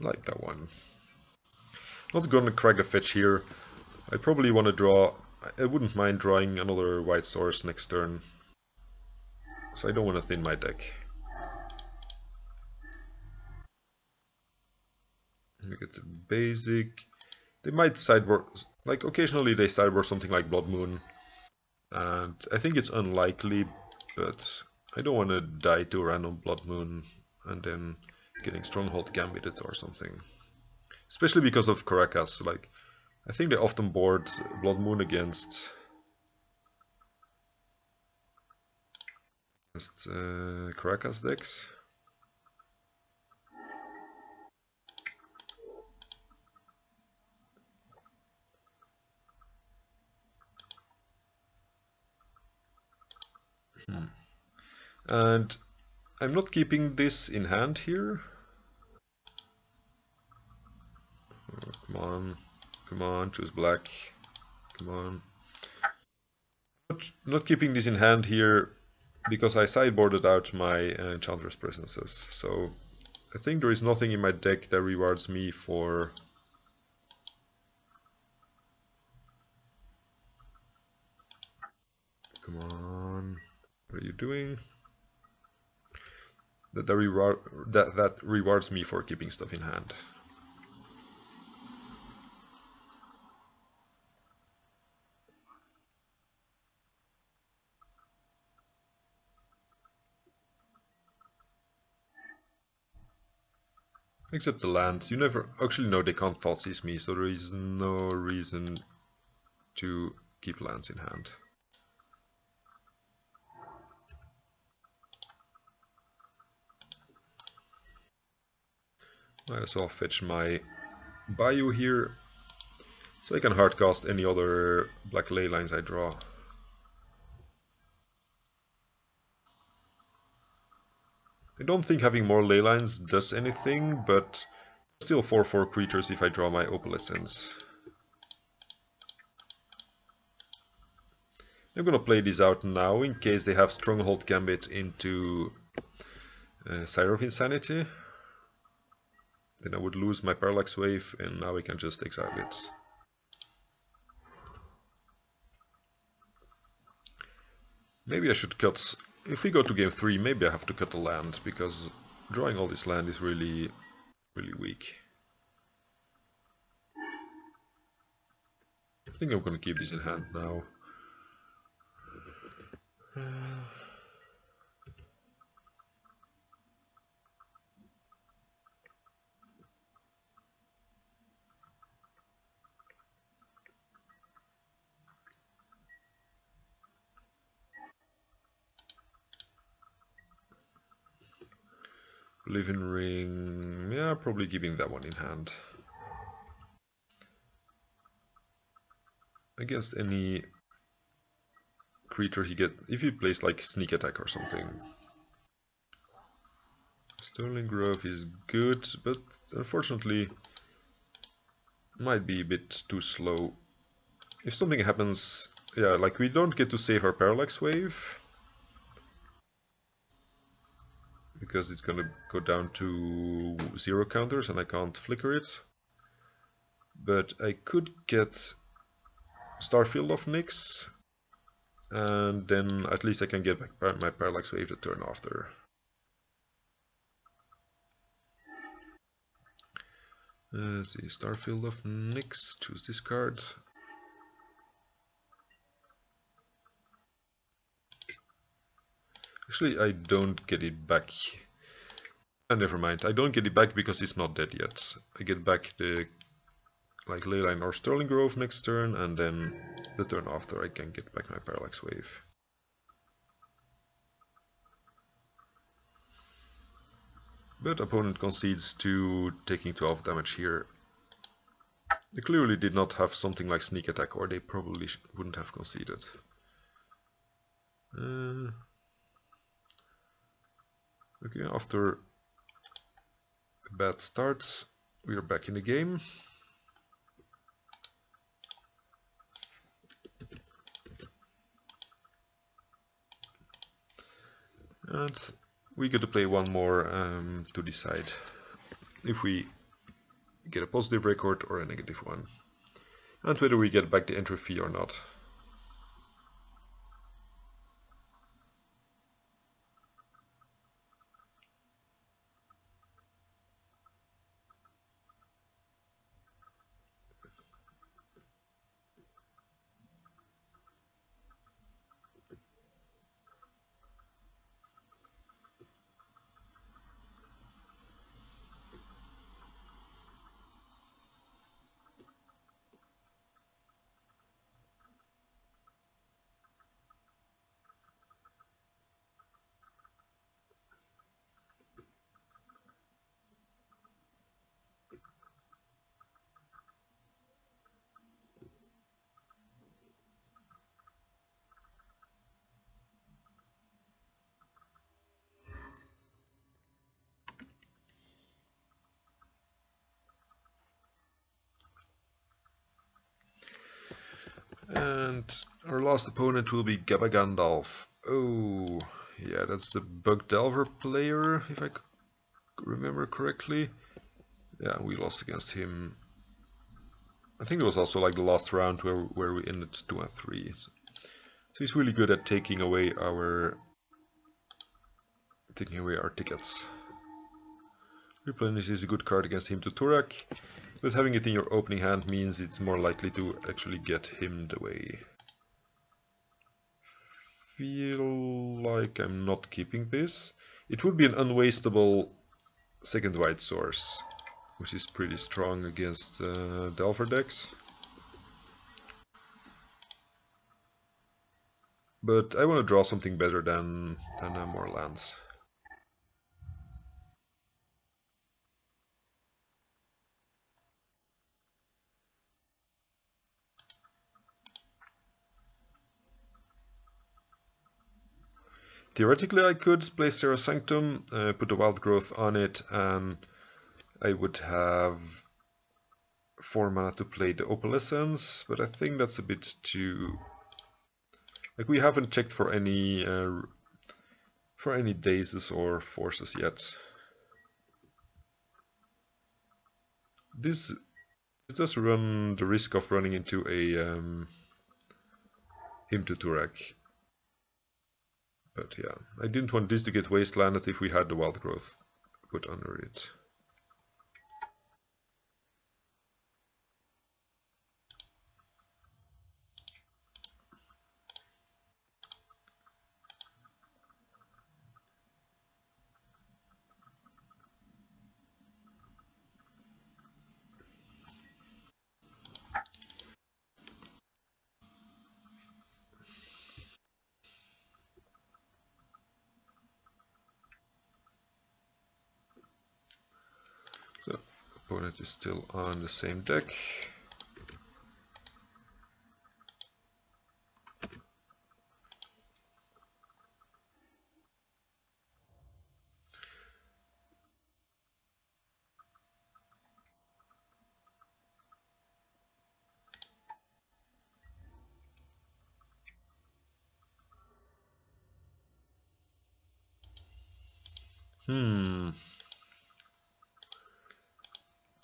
A: Like that one. Not gonna crack a fetch here. I probably want to draw. I wouldn't mind drawing another white source next turn. So I don't want to thin my deck. Look at the basic. They might sideboard, like occasionally they sideboard something like Blood Moon. And I think it's unlikely, but I don't want to die to a random Blood Moon and then getting Stronghold Gambited or something. Especially because of Caracas. Like, I think they often board Blood Moon against Caracas decks. And I'm not keeping this in hand here. Oh, come on, choose black. Come on. Not keeping this in hand here because I sideboarded out my Enchantress presences. So I think there is nothing in my deck that rewards me for come on, what are you doing? That rewards me for keeping stuff in hand. Except the land. You never actually no, they can't Thoughtseize me, so there is no reason to keep lands in hand. Might as well fetch my Bayou here, so I can hardcast any other black ley lines I draw. I don't think having more ley lines does anything, but still 4/4 creatures if I draw my Opalescence. I'm gonna play this out now in case they have Stronghold Gambit into Sire of Insanity. Then I would lose my Parallax Wave, and now I can just exile it. Maybe I should cut... If we go to game 3, maybe I have to cut the land, because drawing all this land is really weak. I think I'm gonna keep this in hand now. Living Ring, yeah, probably keeping that one in hand. Against any creature he gets, if he plays like Sneak Attack or something. Sterling Grove is good, but unfortunately might be a bit too slow. If something happens, yeah, like we don't get to save our Parallax Wave, because it's gonna go down to 0 counters and I can't flicker it. But I could get Starfield of Nyx, and then at least I can get my Parallax Wave the turn after. Let's see, Starfield of Nyx, choose this card. Actually, I don't get it back. Never mind, I don't get it back because it's not dead yet. I get back the like Leyline or Sterling Grove next turn, and then the turn after I can get back my Parallax Wave. But opponent concedes to taking 12 damage here. They clearly did not have something like Sneak Attack, or they probably wouldn't have conceded. Okay, after a bad start, we are back in the game. And we get to play one more to decide if we get a positive record or a negative one, and whether we get back the entry fee or not. And our last opponent will be Gabba Gandalf. Oh, yeah, that's the Bug Delver player, if I remember correctly. Yeah, we lost against him. I think it was also like the last round where we ended 2-3. So he's really good at taking away our tickets. Replenish is a good card against him to Turak, but having it in your opening hand means it's more likely to actually get him the way. Feel like I'm not keeping this. It would be an unwastable second white source, which is pretty strong against Delver decks. But I want to draw something better than more lands. theoretically I could play Serra Sanctum, put a Wild Growth on it, and I would have 4 mana to play the Opalescence, but I think that's a bit too... Like, we haven't checked for any dazes or forces yet. This does run the risk of running into a Hymn to Turak. But yeah, I didn't want this to get wastelanded if we had the Wild Growth put under it. So, opponent is still on the same deck.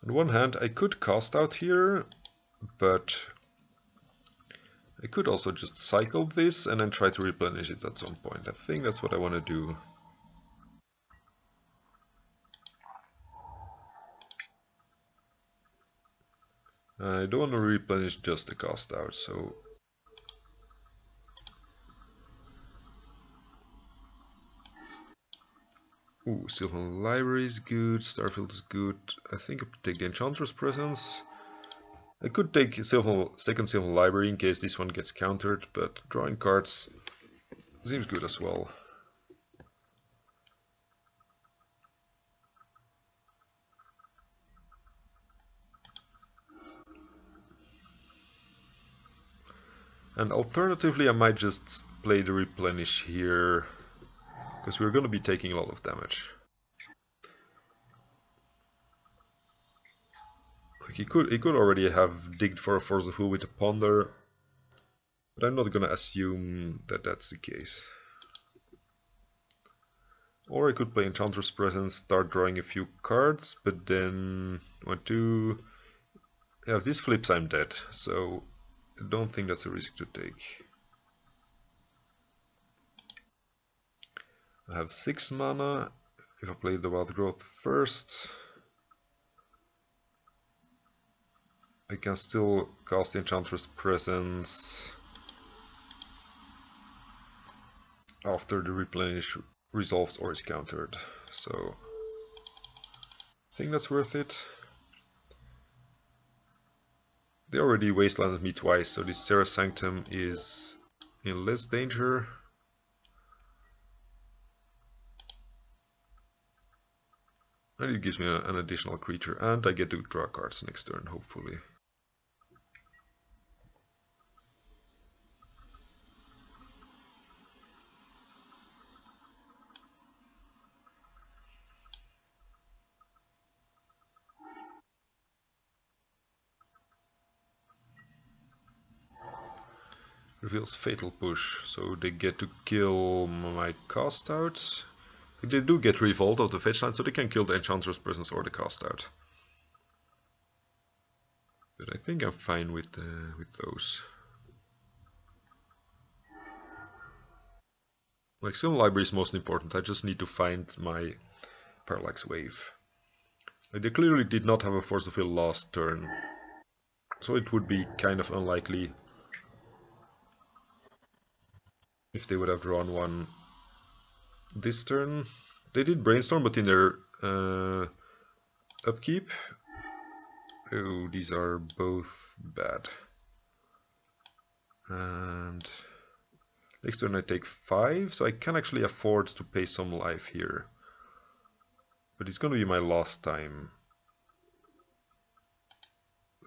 A: On one hand, I could cast out here, but I could also just cycle this and then try to replenish it at some point. I think that's what I want to do. I don't want to replenish just the cast out, so... Ooh, Sylvan Library is good, Starfield is good. I think I could take the Enchantress Presence. I could take second Sylvan Library in case this one gets countered, but drawing cards seems good as well. And alternatively, I might just play the Replenish here, because we're going to be taking a lot of damage. Like he could already have digged for a Force of Will with a Ponder, but I'm not going to assume that that's the case. Or I could play Enchantress Presence, start drawing a few cards, but then yeah, if this flips, I'm dead, so I don't think that's a risk to take. I have 6 mana. If I play the Wild Growth first, I can still cast the Enchantress Presence after the Replenish resolves or is countered, so I think that's worth it. They already wastelanded me twice, so this Serra Sanctum is in less danger. And it gives me an additional creature, and I get to draw cards next turn, hopefully. Reveals Fatal Push, so they get to kill my cast out. They do get Revolt of the fetch line, so they can kill the Enchantress Presence or the cast out. But I think I'm fine with those. Like, Sylvan Library is most important. I just need to find my Parallax Wave. Like, they clearly did not have a Force of Will last turn, so it would be kind of unlikely if they would have drawn one this turn. They did Brainstorm, but in their upkeep. Oh, these are both bad. And next turn I take 5, so I can actually afford to pay some life here. But it's gonna be my last time.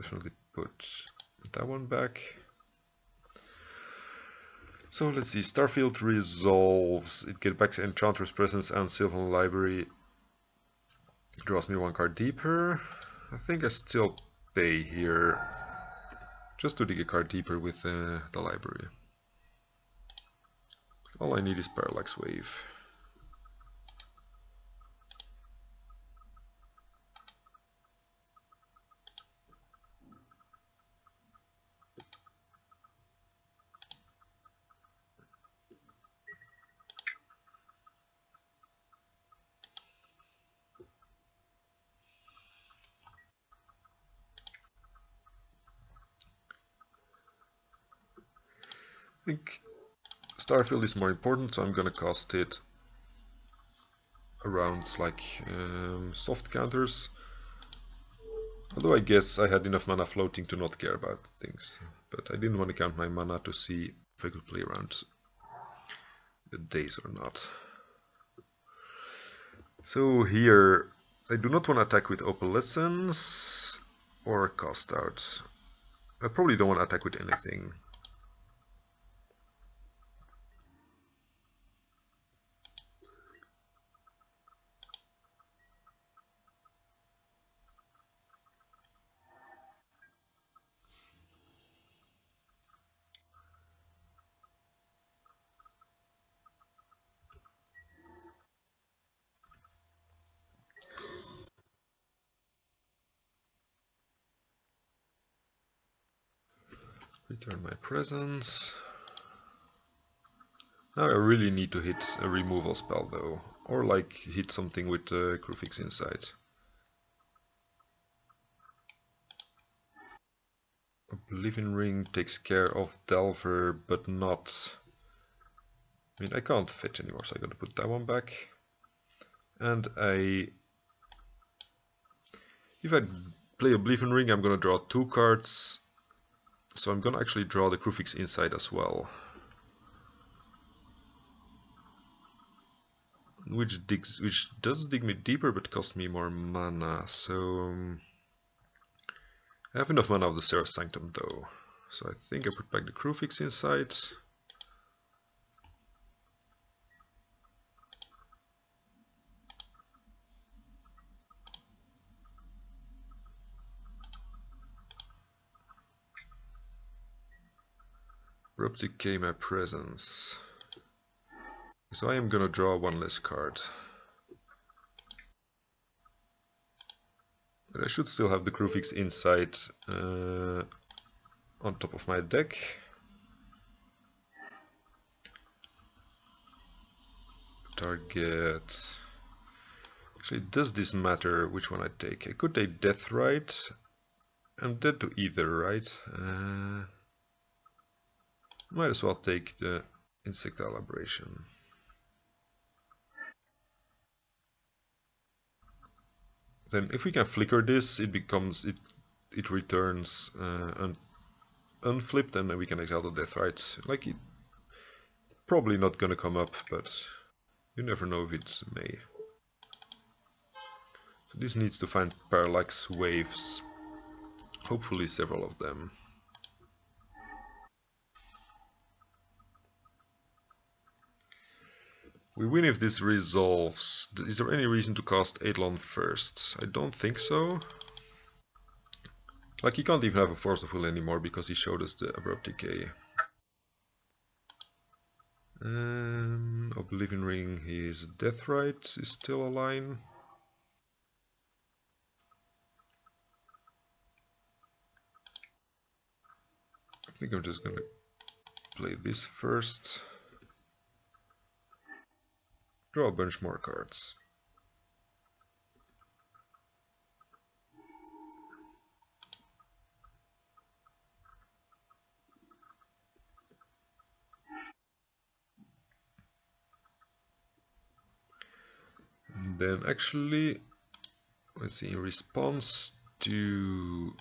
A: Definitely put that one back. So let's see, Starfield resolves. It gets back Enchantress presence and Sylvan Library. Draws me one card deeper. I think I still pay here, just to dig a card deeper with the library. All I need is Parallax Wave. I think Starfield is more important, so I'm gonna cast it around like soft counters. Although I guess I had enough mana floating to not care about things, but I didn't want to count my mana to see if I could play around the days or not. So here I do not want to attack with Opalescence or Cast Out. I probably don't want to attack with anything. Return my presence. Now I really need to hit a removal spell though, or like hit something with Crufix inside. Oblivion Ring takes care of Delver, but not... I mean, I can't fetch anymore, so I gotta put that one back. And if I play Oblivion Ring, I'm gonna draw 2 cards. So I'm gonna actually draw the Crufix inside as well. Which does dig me deeper, but costs me more mana. So I have enough mana of the Seraph Sanctum though. So I think I put back the Crufix inside. Abrupt Decay my presence. So I am gonna draw 1 less card. But I should still have the Crufix inside on top of my deck. Target. Actually, does this matter which one I take? I could take Deathrite. I'm dead to either, right? Might as well take the Insectile Aberration. Then if we can flicker this, it becomes it returns unflipped, and then we can exile the Deathrite. Like, it probably not gonna come up, but you never know if it may. So this needs to find Parallax Waves, hopefully several of them. We win if this resolves. Is there any reason to cast Eidolon first? I don't think so. Like, he can't even have a Force of Will anymore because he showed us the Abrupt Decay. Oblivion Ring, his Deathrite is still a line. I think I'm just gonna play this first. Draw a bunch more cards. And then actually, let's see, in response to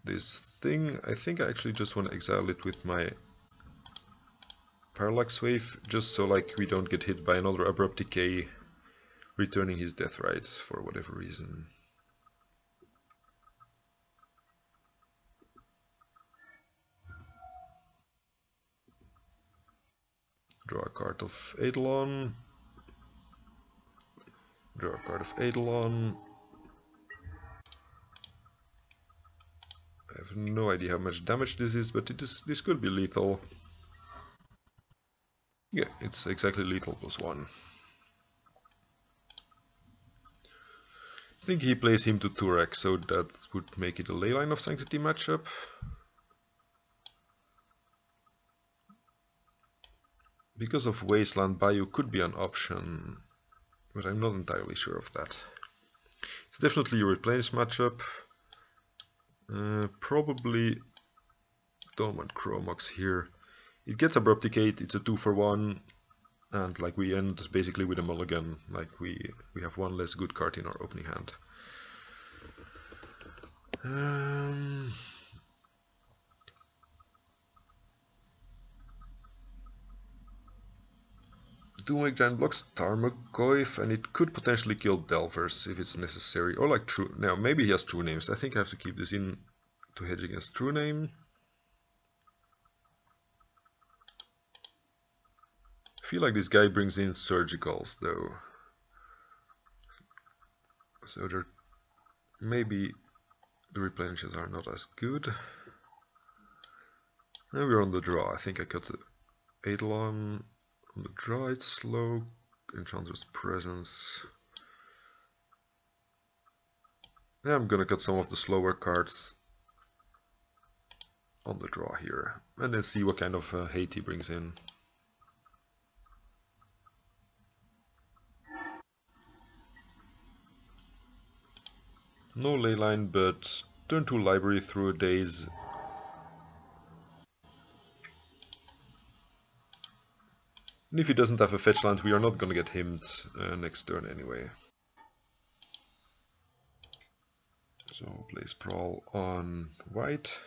A: this thing, I think I actually just want to exile it with my Parallax Wave, just so like we don't get hit by another Abrupt Decay returning his Deathrite for whatever reason. Draw a card of Eidolon. Draw a card of Eidolon. I have no idea how much damage this is, but this could be lethal. Yeah, it's exactly lethal +1. I think he plays him to Turek, so that would make it a Leyline of Sanctity matchup. Because of Wasteland, Bayou could be an option, but I'm not entirely sure of that. It's definitely a Replenish matchup. Probably don't want Chromox here. It gets Abrupticate, it's a 2-for-1, and like we end basically with a mulligan. Like we have one less good card in our opening hand. Doing giant blocks Tarmogoyf, and it could potentially kill Delvers if it's necessary, or like True. Now maybe he has True Names. I think I have to keep this in to hedge against True Name. I feel like this guy brings in Surgicals though, so there maybe the replenishes are not as good. Now we're on the draw. I think I cut the Eidolon. On the draw it's slow. Enchantress Presence. Yeah, I'm gonna cut some of the slower cards on the draw here, and then see what kind of hate he brings in. No Leyline, but turn 2 library through a daze. And if he doesn't have a fetch land, we are not gonna get himmed next turn anyway. So play Sprawl on white.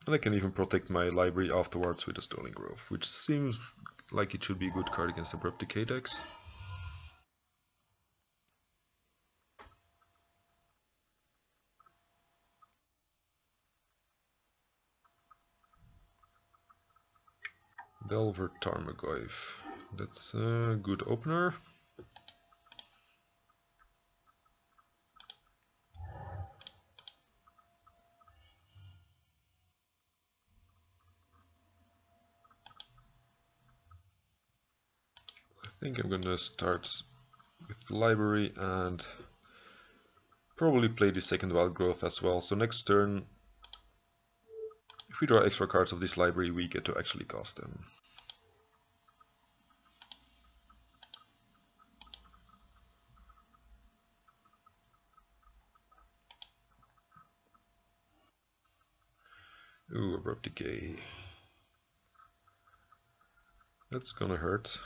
A: And I can even protect my library afterwards with a Stolen Grove, which seems like it should be a good card against Abrupt Decay decks. Delver Tarmogoyf. That's a good opener. I think I'm gonna start with library and probably play the second Wild Growth as well. So next turn, if we draw extra cards of this library, we get to actually cast them. Ooh, Abrupt Decay. That's gonna hurt.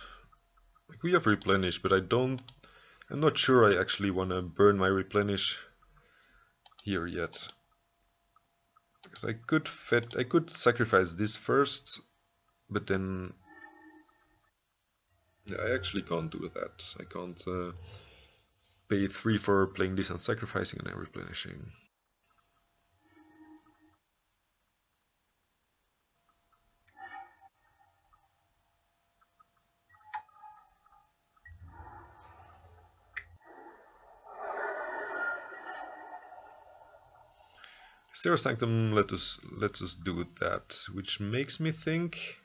A: Like we have Replenish, but I'm not sure I actually wanna burn my Replenish here yet. Because I could sacrifice this first, but then yeah, I actually can't do that. I can't pay 3 for playing this and sacrificing and then replenishing. Zero Sanctum lets us do that, which makes me think.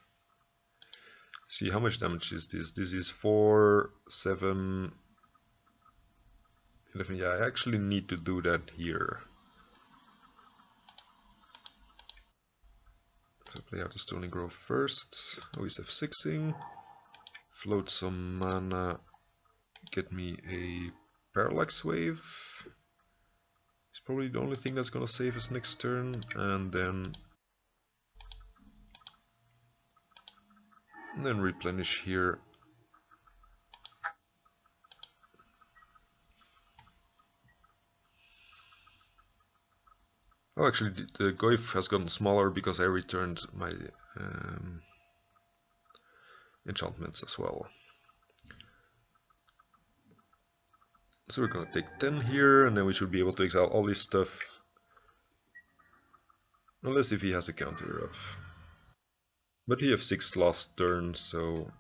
A: See, how much damage is this? This is 4, 7, 11. Yeah, I actually need to do that here. So play out the Stoning Grove first. Always F6ing. Float some mana. Get me a Parallax Wave. It's probably the only thing that's gonna save us next turn. And then replenish here. Oh, actually, the Goyf has gotten smaller because I returned my enchantments as well. So we're gonna take 10 here, and then we should be able to exile all this stuff. Unless if he has a counter up. But he f6 last turn, so...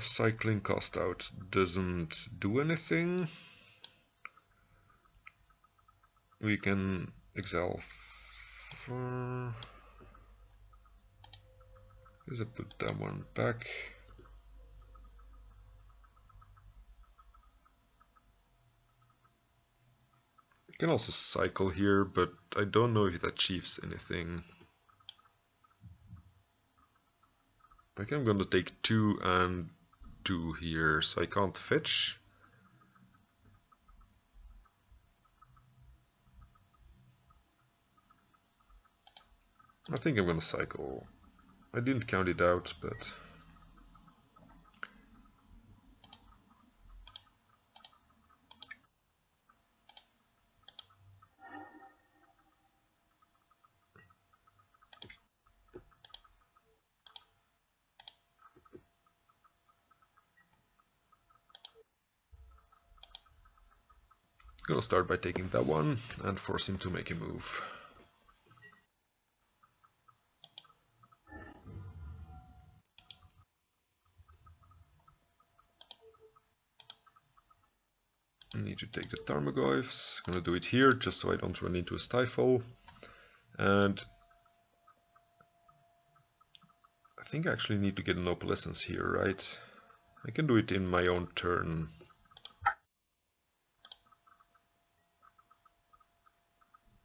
A: cycling cast out doesn't do anything. We can exile. Let's put that one back. You can also cycle here, but I don't know if it achieves anything. I think I'm gonna take 2 and 2 here, so I can't fetch. I think I'm gonna cycle. I didn't count it out, but... Gonna start by taking that one and force him to make a move. I need to take the Tarmogoyfs. Gonna do it here just so I don't run into a stifle. And I think I actually need to get an Opalescence here, right? I can do it in my own turn.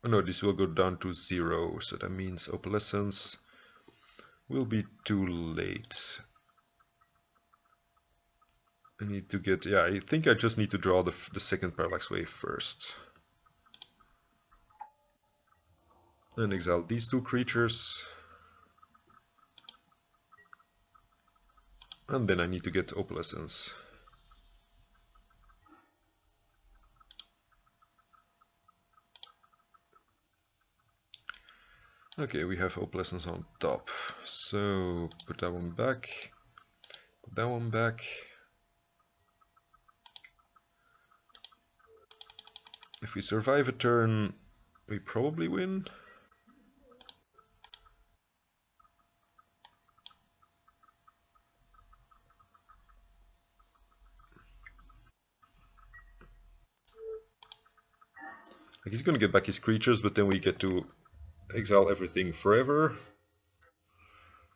A: Oh no, this will go down to 0, so that means Opalescence will be too late. I need to get, yeah, I think I just need to draw the second Parallax Wave first. And exile these 2 creatures. And then I need to get Opalescence. Okay, we have Opalescence on top. So put that one back. Put that one back. If we survive a turn, we probably win. Like he's gonna get back his creatures, but then we get to exile everything forever.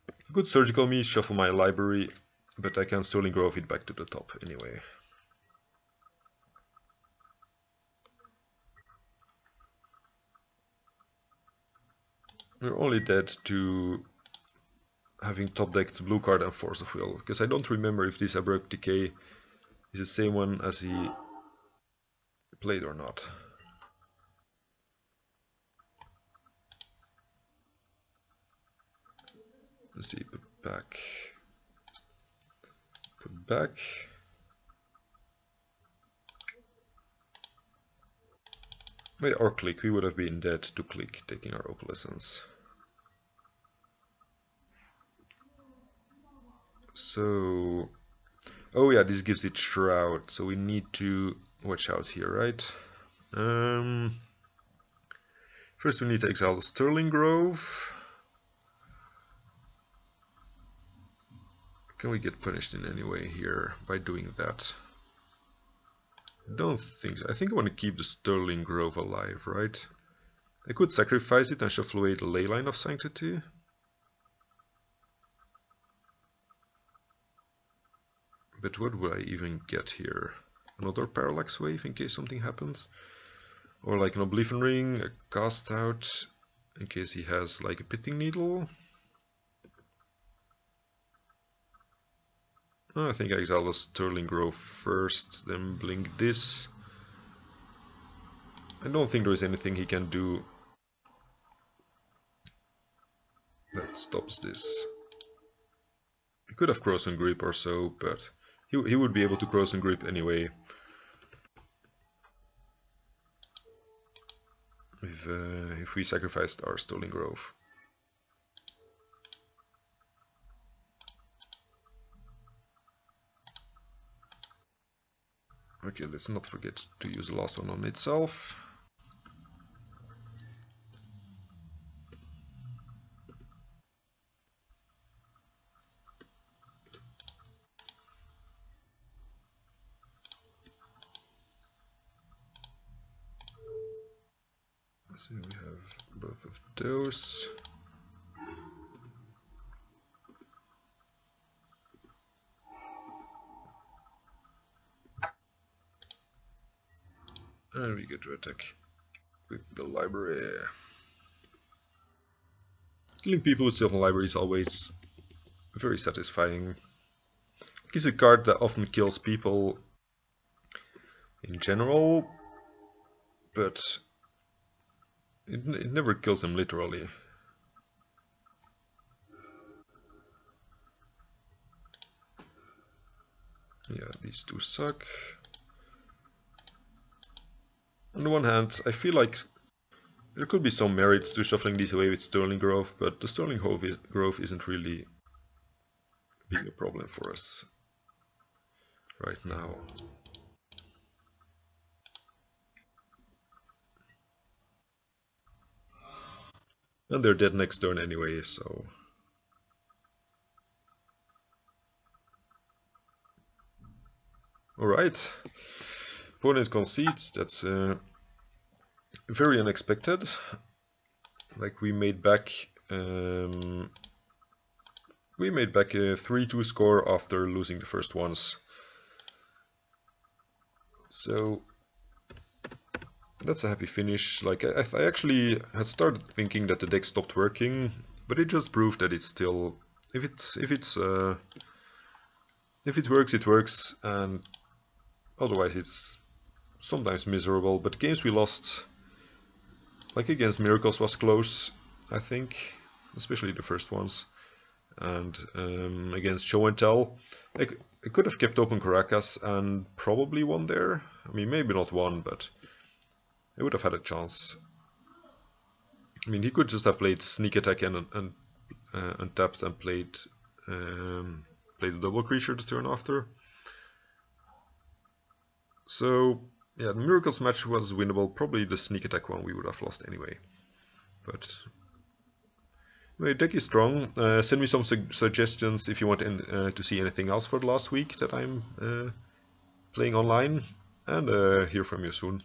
A: A good surgical me, shuffle my library, but I can Sterling Grove it back to the top anyway. We're only dead to having top decked blue card and Force of Will, because I don't remember if this Abrupt Decay is the same one as he played or not. Let's see, put back. Put back. Or click, we would have been dead to click, taking our Opalescence. So, oh yeah, this gives it Shroud, so we need to watch out here, right? First we need to exile the Sterling Grove. Can we get punished in any way here by doing that? I don't think so. I think I want to keep the Sterling Grove alive, right? I could sacrifice it and shuffle away the Leyline of Sanctity. But what would I even get here? Another Parallax Wave in case something happens? Or like an Oblivion Ring, a Cast Out, in case he has like a Pithing Needle? Oh, I think I exile the Sterling Grove first, then blink this. I don't think there is anything he can do that stops this. He could have Cross and Grip or so, but he would be able to Cross and Grip anyway. if we sacrificed our Stolen Grove. Okay, let's not forget to use the last one on itself. So we have both of those. And we get to attack with the library. Killing people with Sylvan Library is always very satisfying. It's a card that often kills people in general, but it never kills them literally. Yeah, these two suck. On the one hand, I feel like there could be some merit to shuffling these away with Sterling Grove, but the Sterling Grove isn't really being a problem for us right now. And they're dead next turn anyway, so... Alright. Opponent concedes, that's very unexpected. Like we made back a 3-2 score after losing the first ones. So that's a happy finish. Like I actually had started thinking that the deck stopped working, but it just proved that it's still, if it works, it works, and otherwise it's sometimes miserable. But games we lost, like against Miracles, was close, I think, especially the first ones. And against Show and Tell, I could have kept open Caracas and probably won there. I mean, maybe not won, but I would have had a chance. I mean, he could just have played Sneak Attack and untapped and played the double creature the turn after. So yeah, the Miracles match was winnable. Probably the Sneak Attack one we would have lost anyway. But anyway, deck is strong. Send me some suggestions if you want to see anything else for the last week that I'm playing online, and hear from you soon.